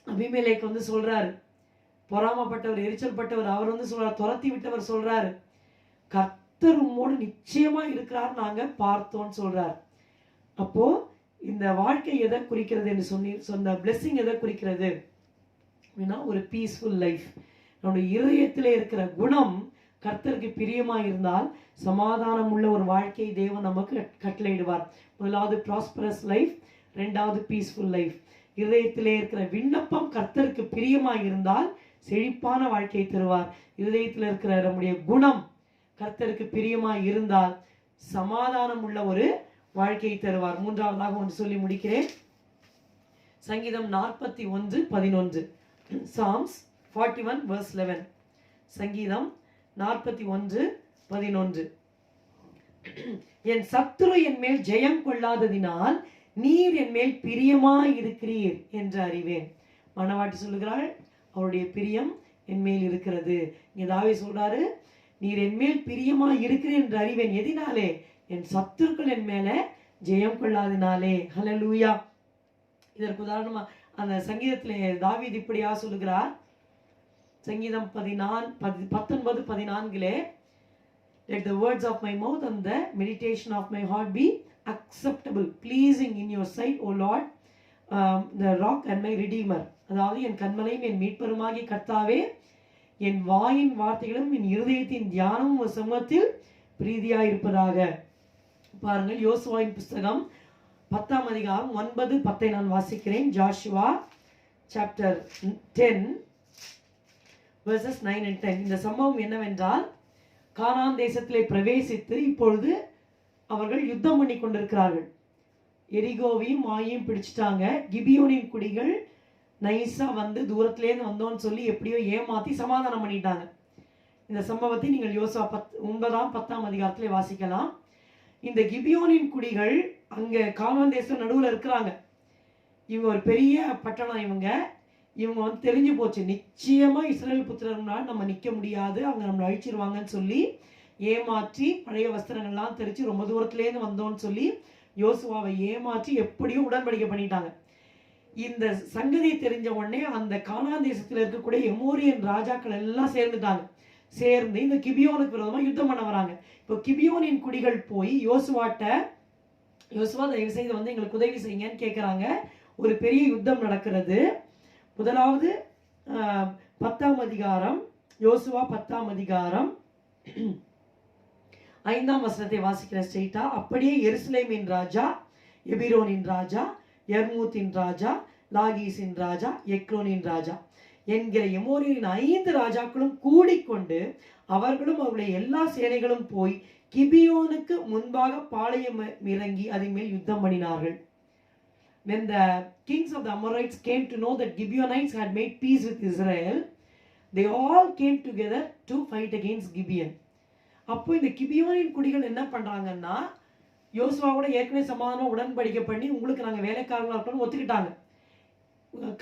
அபிமெலேக்கு வந்து சொல்றாரு, பொறாமப்பட்டவர், எரிச்சல் பட்டவர், அவர் வந்து சொல்றாரு, துரத்தி விட்டவர் சொல்றாரு, கர்த்தர் உம்மோடு நிச்சயமா இருக்கிறார், நாங்க பார்த்தோம்னு சொல்றாரு. அப்போ இந்த வாழ்க்கை எதை குறிக்கிறது என்று சொன்ன பிளெஸிங் எதை குறிக்கிறது? ஒரு பீஸ்ஃபுல் லைஃப். நம்முடைய இருதயத்திலே இருக்கிற குணம் கர்த்தருக்கு பிரியமா இருந்தால் சமாதானம் உள்ள ஒரு வாழ்க்கையை தேவன் நமக்கு கட்டளையிடுவார். முதலாவது ப்ராஸ்பரஸ் லைஃப், 2வது பீஸ்ஃபுல் லைஃப். இருதயத்திலே இருக்கிற விண்ணப்பம் கர்த்தருக்கு பிரியமா இருந்தால் செழிப்பான வாழ்க்கையை தருவார். இருதயத்தில் இருக்கிற நம்முடைய குணம் கர்த்தருக்கு பிரியமா இருந்தால் சமாதானம் உள்ள ஒரு வாழ்க்கையை தருவார். 3வதாக ஒன்று சொல்லி முடிக்கிறேன். சங்கீதம் 41:11. Psalms 41 verse 11. சங்கீதம் 41:11. என் சத்துரு என் மேல் ஜெயம் கொள்ளாததினால் நீர் என் மேல் பிரியமாய் இருக்கிறீர் என்று அறிவேன். மணவாட்டி சொல்லுகிறாள், அவருடைய பிரியம் என் மேல் இருக்கிறது. இங்க தாவீது சொல்றாரு, நீர் என் மேல் பிரியமாய் இருக்கிறீர் என்று அறிவேன். எதினாலே? என் சத்துருக்கள் என் மேல ஜெயம் கொள்ளாதினாலே. ஹல்லேலூயா. இதற்கு உதாரணமா அந்த சங்கீதத்திலே தாவீது இப்படியா சொல்லுகிறார். சங்கீதம் 19:14 let the words of my mouth and the meditation of my heart be acceptable, pleasing in your sight, O Lord, the rock and my redeemer. அதாவது என் கண்மலையும் என் மீட்பருமாகிய கர்த்தாவே, என் வாயின் வார்த்தைகளும் என் இருதயத்தின் தியானமும் ஒரு சமூகத்தில் பிரீதியாயிருப்பதாக. பாருங்கள், யோசுவாவின் புஸ்தகம் 10ஆம் அதிகாரம் 9-10 நான் வாசிக்கிறேன். Joshua chapter 10 verses 9 and 10. இந்த சம்பவம் என்னவென்றால், கானான் தேசத்திலே பிரவேசித்து இப்பொழுது அவர்கள் யுத்தம் பண்ணி கொண்டிருக்கிறார்கள். எரிகோவையும் மாயையும் பிடிச்சிட்டாங்க. கிபியோனின் குடிகள் நைஸா வந்து தூரத்திலேருந்து வந்தோன்னு சொல்லி எப்படியோ ஏமாத்தி சமாதானம் பண்ணிட்டாங்க. இந்த சம்பவத்தை நீங்கள் யோசுவா 9ஆம் 10ஆம் அதிகாரத்திலே வாசிக்கலாம். இந்த கிபியோனின் குடிகள் அங்க கானான் தேசம் நடுவில் இருக்கிறாங்க. இவங்க ஒரு பெரிய பட்டணம். இவங்க வந்து தெரிஞ்சு போச்சு, நிச்சயமா இஸ்ரேல் புத்திரர்களால் நம்ம நிக்க முடியாது, அவங்க நம்மளை அழிச்சிருவாங்கன்னு சொல்லி ஏமாற்றி பழைய வஸ்திரங்கள்லாம் தெரிச்சு ரொம்ப தூரத்திலேருந்து வந்தோன்னு சொல்லி யோசுவாவை ஏமாற்றி எப்படியும் உடன்படிக்கை பண்ணிட்டாங்க. இந்த சங்கதி தெரிஞ்ச உடனே அந்த கானான் தேசத்தில் இருக்கக்கூடிய எமோரியன் ராஜாக்கள் எல்லாம் சேர்ந்துட்டாங்க. சேர்ந்து இந்த கிபியோனுக்கு விரோதமா யுத்தம் பண்ண வராங்க. இப்போ கிபியோனின் குடிகள் போய் யோசுவா தயவு செய்து வந்து எங்களுக்கு உதவி செய்யுங்கன்னு கேட்குறாங்க. ஒரு பெரிய யுத்தம் நடக்கிறது. முதலாவது 10ஆம் அதிகாரம், யோசுவா 10ஆம் அதிகாரம் 5ஆம் வசனத்தை வாசிக்கிற ஸ்ட்ரெயிட்டா. அப்படியே எருசலேமின் ராஜா, எபிரோனின் ராஜா, யர்மூத்தின் ராஜா, லாகீசின் ராஜா, எக்ரோனின் ராஜா என்கிற எமோரியரின் 5 ராஜாக்களும் கூடிக்கொண்டு அவர்களும் அவருடைய எல்லா சேனைகளும் போய் கிபியோனுக்கு முன்பாக பாளையம் இறங்கி அதன் மேல் யுத்தம் பண்ணினார்கள். When the kings of the Amorites came to know that Gibeonites had made peace with Israel, they all came together to fight against Gibeon. அப்போ இந்த கிபியோனின் குடிகள் என்ன பண்றாங்கன்னா, யோசுவாவோட ஏற்கனவே சமாதானம் உடன்படிக்கை பண்ணி உங்களுக்கு நாங்கள் வேலைக்காரங்களா இருக்கணும்னு ஒத்துக்கிட்டாங்க.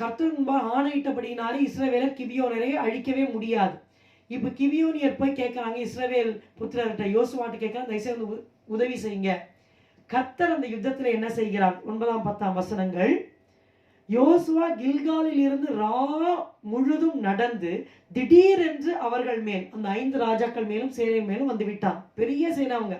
கர்த்தர் முன்பாக ஆணையிட்டபடினாலே இஸ்ரவேலர் கிபியோனரை அழிக்கவே முடியாது. இப்போ கிபியோனியர் போய் கேட்குறாங்க, இஸ்ரவேல் புத்திரர்கிட்ட யோசுவாட்ட கேட்குறாங்க, தயவுசெய்து உதவி செய்யுங்க. கர்த்தர் அந்த யுத்தத்தில் என்ன செய்கிறார்? 9ஆம் 10ஆம் வசனங்கள். யோசுவா கில்காலில் இருந்து முழுதும் நடந்து திடீரென்று அவர்கள் மேல், அந்த 5 ராஜாக்கள் மேலும் சேனை மேலும் வந்து விட்டான். பெரிய சேனை அவங்க.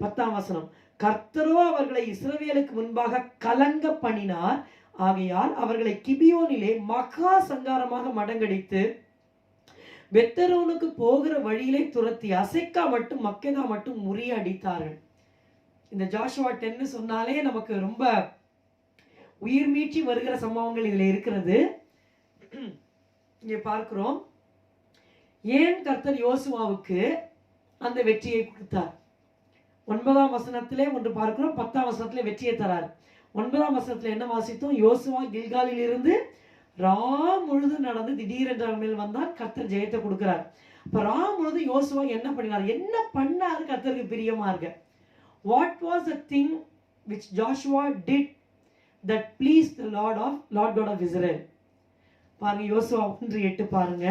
10ஆம் வசனம். கர்த்தரோ அவர்களை இஸ்ரவேலுக்கு முன்பாக கலங்க பண்ணினார். ஆகையால் அவர்களை கிபியோனிலே மகா சங்காரமாக மடங்கடித்து பெத்தரோனுக்கு போகிற வழியிலே துரத்தி அசெக்கா மட்டும் மக்கெதா மட்டும் முறியடித்தார்கள். இந்த ஜாஷுவா 10 சொன்னாலே நமக்கு ரொம்ப உயிர் மீட்சி வருகிற சம்பவங்கள் இதுல இருக்கிறது. இங்கே பார்க்கிறோம், ஏன் கர்த்தர் யோசுவாவுக்கு அந்த வெற்றியை கொடுத்தார். 9ஆம் வசனத்திலே ஒன்று பார்க்கிறோம், 10ஆம் வசனத்திலே வெற்றியை தரார். 9ஆம் வசனத்துல என்ன வாசித்தோம்? யோசுவா கில்காலில் இருந்து முழுதும் நடந்து திடீரென்ற மேல் வந்தால் கர்த்தர் ஜெயத்தை கொடுக்கிறார். இப்ப முழுது யோசுவா என்ன பண்ணினார்? என்ன பண்ணாரு கர்த்தருக்கு பிரியமா இருக்க? What was the thing which Joshua did that pleased the Lord God of Israel? பாருங்க, யோசுவா 1:8 பாருங்க.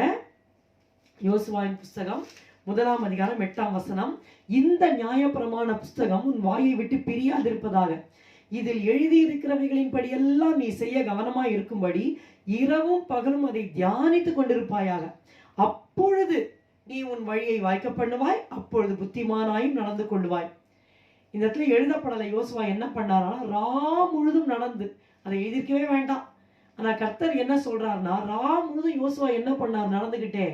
யோசுவாவின் புஸ்தகம் 1ஆம் அதிகாரம் 8ஆம் வசனம். இந்த நியாயப்பிரமாண புஸ்தகம் உன் வாயை விட்டு பிரியாதிருப்பதாக, இதில் எழுதியிருக்கிறவைகளின் படி எல்லாம் நீ செய்ய கவனமாய் இருக்கும்படி இரவும் பகலும் அதை தியானித்துக் கொண்டிருப்பாயாக. அப்பொழுது நீ உன் வழியை வாய்க்க பண்ணுவாய், அப்பொழுது புத்திமானாயும் நடந்து கொள்வாய். இந்த இடத்துல எழுதப்படலை யோசுவா என்ன பண்ணாரா, முழுதும் நடந்து, அதை எழுதியிருக்கவே வேண்டாம். ஆனா கர்த்தர் என்ன சொல்றாருன்னா, முழுதும் யோசுவா என்ன பண்ணார்? நடந்துகிட்டே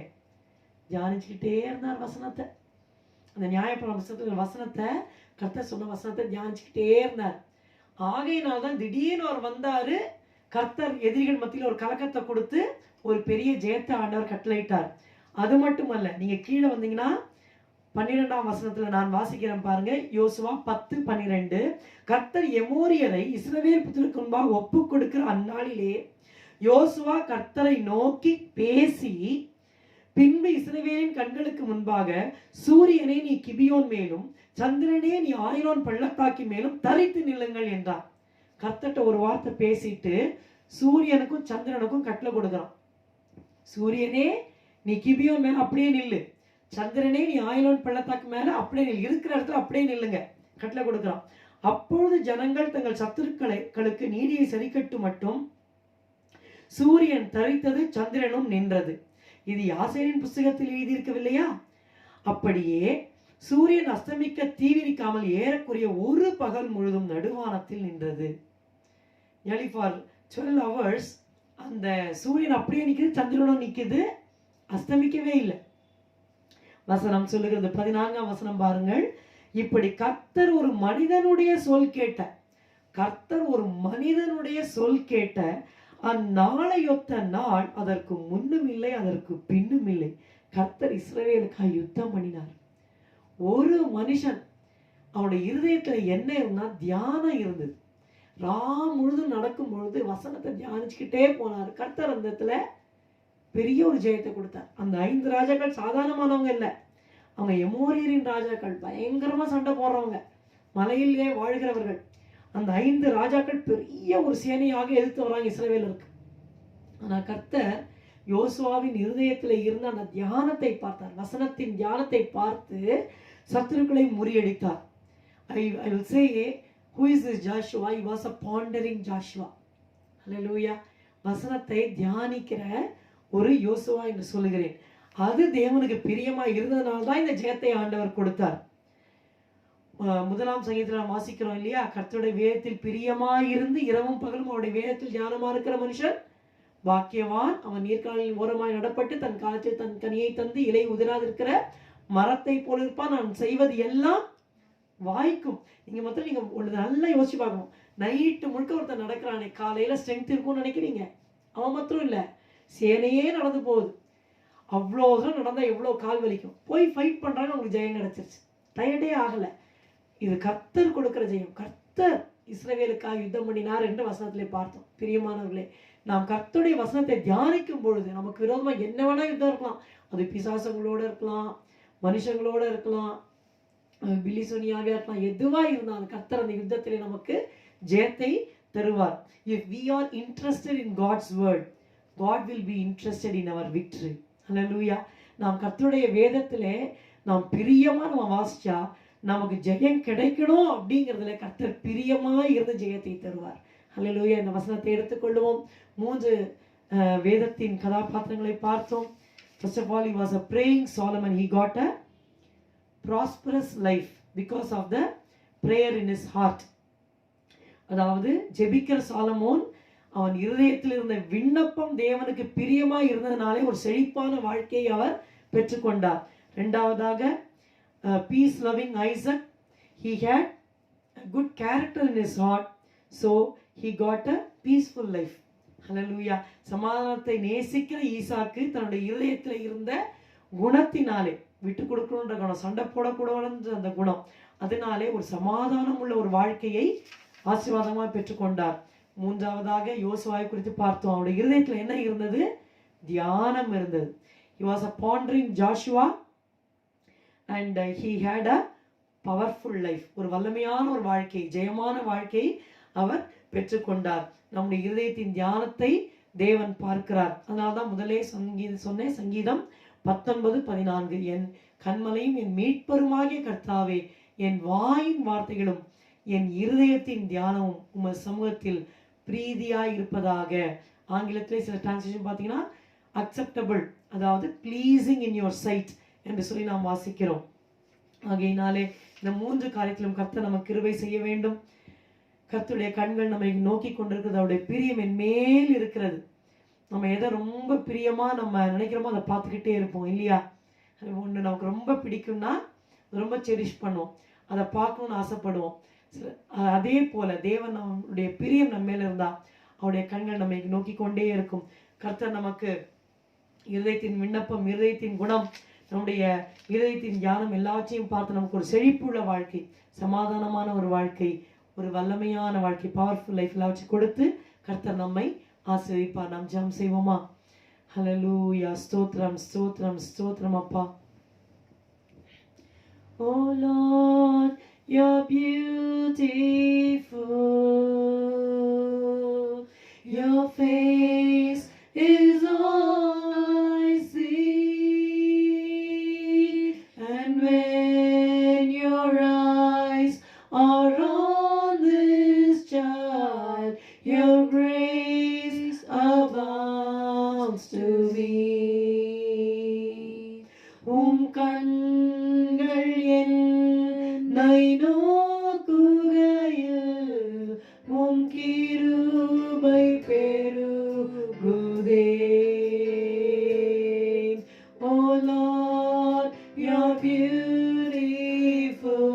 தியானிச்சுக்கிட்டே இருந்தார் வசனத்தை. அந்த நியாயப்பிரமாண வசனத்தை, கர்த்தர் சொன்ன வசனத்தை தியானிச்சுக்கிட்டே இருந்தார். ஆகையினால்தான் திடீர்னு அவர் வந்தாரு. கர்த்தர் எதிரிகள் மத்தியில் ஒரு கலக்கத்தை கொடுத்து ஒரு பெரிய ஜெயத்தை ஆண்டவர் கட்டளையிட்டார். அது மட்டுமல்ல, நீங்க கீழே வந்தீங்கன்னா 12ஆம் வசனத்துல நான் வாசிக்கிறேன் பாருங்க. யோசுவா 10:12. கர்த்தர் எமோரியரை இஸ்ரவேல் புத்திரருக்கு முன்பாக ஒப்பு கொடுக்கிற அந்நாளிலே யோசுவா கர்த்தரை நோக்கி பேசி, பின்பு இஸ்ரவேலின் கண்களுக்கு முன்பாக சூரியனை நீ கிபியோன் மேலும் சந்திரனே நீ ஆயிரோன் பள்ளத்தாக்கி மேலும் தரித்து நில்லுங்கள் என்றார். கர்த்தர்ட்ட ஒரு வார்த்தை பேசிட்டு சூரியனுக்கும் சந்திரனுக்கும் கட்டளை கொடுக்கிறான். சூரியனே நீ கிபியோன் மேல அப்படியே நில்லு, சந்திரனே நீ ஆயிரோன் பள்ளத்தாக்கு மேல அப்படியே நில், இருக்கிற இடத்துல அப்படியே நில்லுங்க கட்டளை கொடுக்கிறான். அப்பொழுது ஜனங்கள் தங்கள் சத்துருக்களுக்கு நீதியை சரிக்கட்டு மட்டும் சூரியன் தரித்தது, சந்திரனும் நின்றது. இது யாசேரின் புஸ்தகத்தில் எழுதியிருக்கவில்லையா? அப்படியே சூரியன் அஸ்தமிக்க தீவிரிக்காமல் ஏறக்குறைய ஒரு பகல் முழுதும் நடுவானத்தில் நின்றது. nearly for 12 hours அந்த சூரியன் அப்படியே நிற்குது, சந்திரனும் நிற்குது, அஸ்தமிக்கவே இல்லை. வசனம் சொல்லுகிறது, 14ஆம் வசனம் பாருங்கள். இப்படி கர்த்தர் ஒரு மனிதனுடைய சொல் கேட்ட அந்நாளையொத்த நாள் அதற்கு முன்னும் இல்லை அதற்கு பின்னும் இல்லை. கர்த்தர் இஸ்ரவேலுக்காக யுத்தம் பண்ணினார். ஒரு மனுஷன் அவனுடைய இருதயத்துல என்ன இருந்தா தியானம் இருந்தது. முழுதும் நடக்கும் பொழுது வசனத்தை தியானிச்சுக்கிட்டே போனார். கர்த்தர் அந்த இடத்துல பெரிய ஒரு ஜெயத்தை கொடுத்தார். அந்த 5 ராஜாக்கள் சாதாரணமானவங்க இல்லை, அவங்க எமோரியரின் ராஜாக்கள், பயங்கரமா சண்டை போடுறவங்க, மலையிலே வாழ்கிறவர்கள். அந்த 5 ராஜாக்கள் பெரிய ஒரு சேனையாக எதிர்த்து வராங்க இஸ்ரவேலருக்கு. ஆனா கர்த்தர் யோசுவாவின் இருதயத்தில் இருந்த அந்த தியானத்தை பார்த்தார், வசனத்தின் தியானத்தை பார்த்து சத்துருக்களை முறியடித்தார். I will say, who is this Joshua? He was a pondering Joshua. Hallelujah. வசனத்தை தியானிக்கிற ஒரு யோசுவா என்று சொல்லுகிறேன். அது தேவனுக்கு பிரியமா இருந்ததுனால தான் இந்த ஜெயத்தை ஆண்டவர் கொடுத்தார். 1ஆம் சங்கீதத்தில் வாசிக்கிறோம் இல்லையா? கர்த்தருடைய வேதத்தில் பிரியமா இருந்து இரவும் பகலும் அவருடைய வேதத்தில் தியானமா இருக்கிற மனுஷன் பாக்கியவான். அவன் நீர்க்காலில் ஓரமாய் நடப்பட்டு தன் காலத்தில் தன் கனியை தந்து இலை உதிராதிருக்கிற மரத்தை போல இருப்பான். நான் செய்வது எல்லாம் வாய்க்கும். நீங்க மொத்தம் நீங்க ஒன்று நல்லா யோசிச்சு பார்க்கணும். நைட்டு முழுக்க ஒருத்தர் நடக்கிறானே, காலையில ஸ்ட்ரென்த் இருக்கும்னு நினைக்கிறீங்க. அவன் மாத்திரம் இல்லை, சேனையே நடந்து போகுது. அவ்வளோ தூரம் நடந்தா எவ்வளோ கால் வலிக்கும். போய் ஃபைட் பண்றாங்க, உங்களுக்கு ஜெயம் கிடைச்சிருச்சு, டயர்டே ஆகலை. இது கர்த்தர் கொடுக்கிற ஜெயம். கர்த்தர் இஸ்ரவேலுக்காக யுத்தம் பண்ணினார் என்று வசனத்திலே பார்த்தோம். பிரியமானவர்களே, நாம் கர்த்தருடைய வசனத்தை தியானிக்கும் பொழுது நமக்கு விரோதமா என்ன வேணா யுத்தம் இருக்கலாம். அது பிசாசங்களோட இருக்கலாம், மனுஷங்களோட இருக்கலாம், பில்லிசோனியாவே இருக்கலாம். எதுவா இருந்தாலும் கர்த்தர் அந்த யுத்தத்திலே நமக்கு ஜெயத்தை தருவார். If we are interested in God's word, God will be interested in our victory. Hallelujah. நாம் கர்த்தருடைய வேதத்திலே நாம் பிரியமா நம்ம வாசிச்சா நமக்கு ஜெயம் கிடைக்கணும் அப்படிங்கிறதுல கர்த்தர் பிரியமா இருந்து ஜெயத்தை தருவார். ஹல்லேலூயா. இந்த வசனத்தை எடுத்துக்கொள்வோம். 3 வேதத்தின் கதாபாத்திரங்களை பார்த்தோம். First of all, he was a praying Solomon. He got a prosperous life because of the prayer in his heart. அதாவது ஜெபிக்கிற சாலமோன் அவன் இருதயத்தில் இருந்த விண்ணப்பம் தேவனுக்கு பிரியமா இருந்ததுனாலே ஒரு செழிப்பான வாழ்க்கையை அவர் பெற்றுக்கொண்டார். இரண்டாவதாக peace loving Isaac, he had a good character in his heart, so he got a peaceful life. Hallelujah. சமாதானத்தை நேசிக்கிற ஈசாக்கு தன்னுடைய இருதயத்தில் இருந்த குணத்தினாலே, விட்டு கொடுக்கணுன்ற குணம், சண்டை போடக்கூடாதுன்ற அந்த குணம், அதனாலே ஒரு சமாதானம் உள்ள ஒரு வாழ்க்கையை ஆசீர்வாதமாக பெற்றுக்கொண்டார். மூன்றாவதாக யோசுவாவை குறித்து பார்த்தோம். அவருடைய இருதயத்தில் என்ன இருந்தது? தியானம் இருந்தது. He was a pondering Joshua and he had a powerful life. ஒரு வல்லமையான ஒரு வாழ்க்கை, ஜெயமான வாழ்க்கை அவர் பெற்றுக்கொண்டார். நம்முடைய இருதயத்தின் தியானத்தை தேவன் பார்க்கிறார். அதனால்தான் முதலே சொன்னேன், சங்கீதம் 19:14, என் கண்மலையும் என் மீட்பருமாகிய கர்த்தாவே, என் வாயின் வார்த்தைகளும் என் இருதயத்தின் தியானமும் உமது சமூகத்தில் பிரீதியாய் இருப்பதாக. ஆங்கிலத்திலே சில டிரான்ஸ்லேஷன் பார்த்தீங்கன்னா அக்செப்டபிள், அதாவது ப்ளீசிங் இன் யுவர் சைட் என்று சொல்லி நாம் வாசிக்கிறோம். ஆகையினாலே இந்த 3 காரியத்திலும் கர்த்தர் நமக்கு கிருபை செய்ய வேண்டும். கர்த்தருடைய கண்கள் நம்மை நோக்கி கொண்டிருக்கிறது. அவருடைய பிரியம் என் மேல் இருக்கிறது. நம்ம எதை ரொம்ப பிரியமா நம்ம நினைக்கிறோமோ அதை பார்த்துக்கிட்டே இருப்போம் இல்லையா? ஒன்று நமக்கு ரொம்ப பிடிக்கும்னா ரொம்ப செரிஷ் பண்ணுவோம், அதை பார்க்கணும்னு ஆசைப்படுவோம். அதே போல தேவன் நம்முடைய பிரியம் நம்ம மேல இருந்தா அவருடைய கண்கள் நம்மை நோக்கி கொண்டே இருக்கும். கர்த்தர் நமக்கு இருதயத்தின் விண்ணப்பம், இருதயத்தின் குணம், நம்முடைய இருதயத்தின் தியானம் எல்லாவற்றையும் பார்த்து நமக்கு ஒரு செழிப்புள்ள வாழ்க்கை, சமாதானமான ஒரு வாழ்க்கை, ஒரு வல்லமையான வாழ்க்கை, பவர்ஃபுல் லைஃப் எல்லாவற்றையும் கொடுத்து கர்த்தர் நம்மை ஆசீர்வதிப்பார். நாம் ஜெபம் செய்வோமா? ஹல்லேலூயா. ஸ்தோத்திரம், ஸ்தோத்திரம், ஸ்தோத்திரம் அப்பா. Oh Lord, you're beautiful. Your face is all I see, and when your eyes are on Your grace abounds to me. கண்கள் என்னை நோக்குகையில் கிருபை பெருகுதே. Oh Lord, you're beautiful.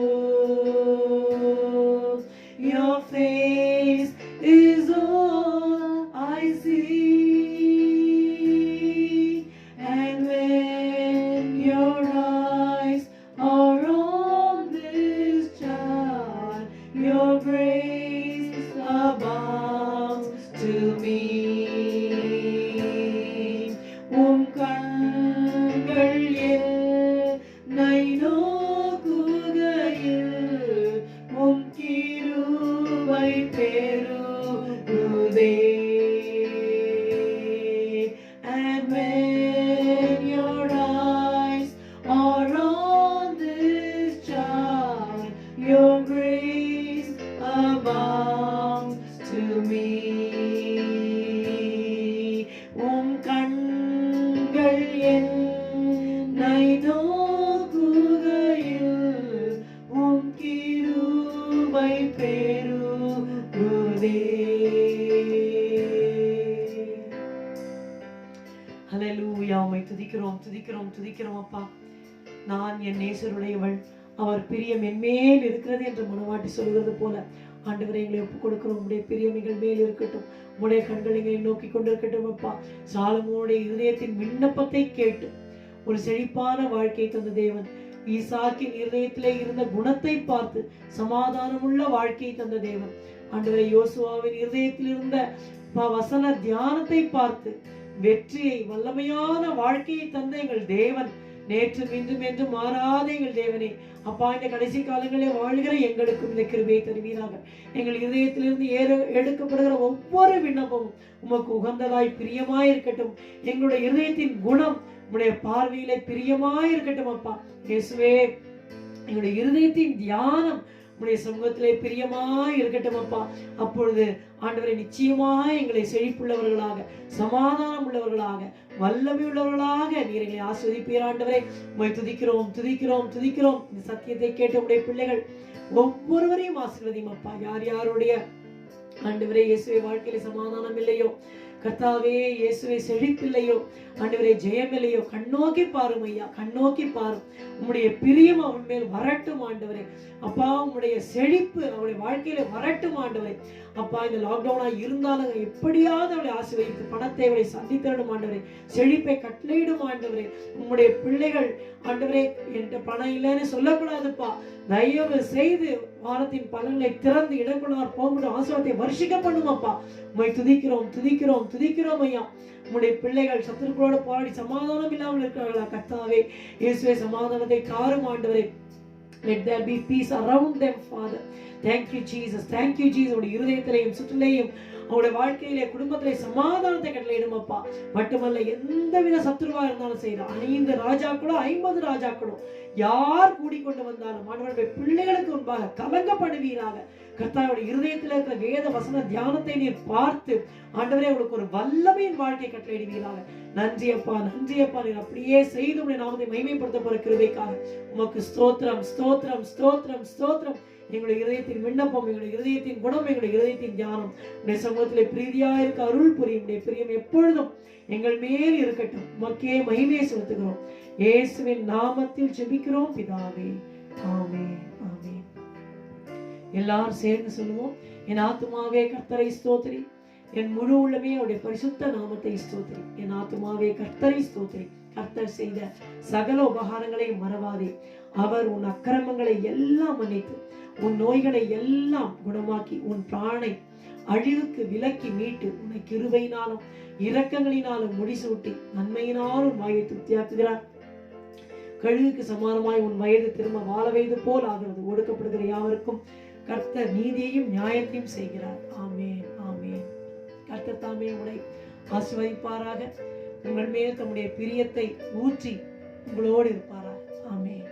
Your face is all I see. And when your eyes are on this child, your grace abounds to me. கண்கள் என்னை நோக்குகையில் கிருபை பெருகுதே. And when your eyes are on this child, your grace abounds to me. கண்கள் என்னை நோக்குகையில் கிருபை பெருகுதே. ஹல்லேலூயா. உம்மை துதிக்கிறோம் துதிக்கிறோம் துதிக்கிறோம் அப்பா. நான் என் நேசருடையவள், அவர் பிரியம் என்மேல் இருக்கிறது என்று மனவாட்டி சொல்கிறது போல ஆண்டவரை எங்களை ஒப்புக் கொடுக்கிறோம். உடைய பிரியம் எங்கள் மேல் இருக்கட்டும். உடைய கண்கள் எங்களை நோக்கி கொண்டிருக்கட்டும் அப்பா. சாலமோனுடைய இருதயத்தின் விண்ணப்பத்தை கேட்டு ஒரு செழிப்பான வாழ்க்கையை தந்த தேவன், ஈசாக்கின் இருதயத்திலே இருந்த குணத்தை பார்த்து சமாதானமுள்ள வாழ்க்கையை தந்த தேவன், ஆண்டவரை யோசுவாவின் இருதயத்தில் இருந்த வசன தியானத்தை பார்த்து வெற்றியை வல்லமையான வாழ்க்கையை தந்த எங்கள் தேவன், நேற்றும் இன்றும் என்றும் மாறாத எங்கள் தேவனே அப்பா, இந்த கடைசி காலங்களில் வாழ்கிற எங்களுக்கும் இந்த கிருபையை தருவீராக. எங்கள் இதயத்திலிருந்து எடுக்கப்படுகிற ஒவ்வொரு விண்ணப்பமும் உமக்கு உகந்ததாய் பிரியமாய் இருக்கட்டும். எங்களுடைய இதயத்தின் குணம் உம்முடைய பார்வையிலே பிரியமாய் இருக்கட்டும் அப்பா. இயேசுவே, எங்களுடைய இருதயத்தின் தியானம் உம்முடைய சமூகத்திலே பிரியமாய் இருக்கட்டும் அப்பா. அப்பொழுது ஆண்டவரை நிச்சயமாக எங்களை செழிப்புள்ளவர்களாக, சமாதானம் உள்ளவர்களாக, வல்லமை உள்ளவர்களாக நீர் எங்களை ஆஸ்வதிப்பீர். ஆண்டவரை உம்மை துதிக்கிறோம் துதிக்கிறோம் துதிக்கிறோம். இந்த சத்தியத்தை கேட்ட உடைய பிள்ளைகள் ஒவ்வொருவரையும் ஆசீர்வதியும் அப்பா. யார் யாருடைய ஆண்டவரே இயேசுவை வாழ்க்கையில சமாதானம் இல்லையோ, கர்த்தாவே இயேசுவை செழிப்பில்லையோ, ஆண்டவரே ஜெயம் இல்லையோ, கண்ணோக்கி பாரும் ஐயா, கண்ணோக்கி பாரும். உம்முடைய பிரியம் அவன் மேல் வரட்டும் ஆண்டவரே அப்பா. உம்முடைய செழிப்பு அவளுடைய வாழ்க்கையில வரட்டும் ஆண்டவரே அப்பா. இந்த லாக்டவுனா இருந்தாலும் எப்படியாவது அவளை ஆசீர்வதித்து பணத்தை அவளை சந்தித்திடணும் ஆண்டவரே. செழிப்பை கட்டளையிடும் ஆண்டவரே. உம்முடைய பிள்ளைகள் ஆண்டவரே என்கிட்ட பணம் இல்லைன்னு சொல்லக்கூடாதுப்பா. தயவு செய்து வானத்தின் பலன்களை திறந்து இடங்கொள்ளார் போகும்போது ஆசீர்வாதத்தை வருஷிக்க பண்ணுமாப்பா. உம்மை துதிக்கிறோம் துதிக்கிறோம் துதிக்கிறோம் ஐயா. உம்முடைய பிள்ளைகள் சத்துருக்களோடு போராடி சமாதானம் இல்லாமல் இருக்கிறார்களா கர்த்தாவே, இயேசுவே சமாதானத்தை தாரும் ஆண்டவரே. Let there be peace around them, Father. Thank you, Jesus. Thank you, Jesus. உடைய இருதயத்திலேயும் சுற்றிலேயும் அவருடைய வாழ்க்கையிலே குடும்பத்திலே சமாதானத்தை கட்டளையிடும் அப்பா. மட்டுமல்ல, எந்தவித சத்துருவா இருந்தாலும் சரி, 5 ராஜாக்களோ 50 ராஜாக்களோ யார் கூடிக்கொண்டு வந்தாலும் ஆண்டவருடைய பிள்ளைகளுக்கு முன்பாக கலங்கப்படுவீராக. கர்த்தாவுடைய இருதயத்தில் இருக்கிற வேத வசன தியானத்தை நீர் பார்த்து ஆண்டவரே உங்களுக்கு ஒரு வல்லமையின் வாழ்க்கை கட்டளையிடுவீராக. நன்றி அப்பா, நன்றி அப்பா. நீர் அப்படியே செய்து உடைய நாமத்தை மகிமைப்படுத்த போற கிருபைக்காக உமக்கு ஸ்தோத்திரம் ஸ்தோத்திரம் ஸ்தோத்திரம் ஸ்தோத்திரம். எங்களுடைய இதயத்தின் விண்ணப்பம், எங்களுடைய இதயத்தின் குணம், எங்களுடைய இதயத்தின் தியானம் உடைய சமூகத்திலே பிரீதியாக இருக்க அருள் புரியும். உடைய பிரியம் எப்பொழுதும் எங்கள் மேல் இருக்கட்டும். உமக்கே மகிமையை செலுத்துகிறோம். இயேசுவின் நாமத்தில் ஜெபிக்கிறோம் பிதாவே, ஆமென் ஆமென். எல்லாரும் சேர்ந்து சொல்லுவோம். என் ஆத்துமாவே கர்த்தரை ஸ்தோத்திரி, என் முழு உள்ளமே அவருடைய பரிசுத்த நாமத்தை ஸ்தோத்திரி. என் ஆத்துமாவே கர்த்தரை ஸ்தோத்திரி. கர்த்தர் செய்த சகல உபகாரங்களை மறவாதே. அவர் உன் அக்கிரமங்களை எல்லாம் மன்னித்து உன் நோய்களை எல்லாம் குணமாக்கி உன் பிராணை அழிவுக்கு விலக்கி மீட்டு உன்னை கிருபையினாலும் இரக்கங்களினாலும் முடிசூட்டி நன்மையினாலும் உன் வாயை திருப்தியாக்குகிறார். கழுகுக்கு சமானமாய் உன் வயது திரும்ப வாழ வயது போல் ஆகிறது. ஒடுக்கப்படுகிற யாவருக்கும் கர்த்தர் நீதியையும் நியாயத்தையும் செய்கிறார். ஆமென் ஆமென். கர்த்தர் தாமே உங்களை ஆசீர்வதிப்பாராக. உங்கள் மேல் தம்முடைய பிரியத்தை ஊற்றி உங்களோடு இருப்பாராக. ஆமென்.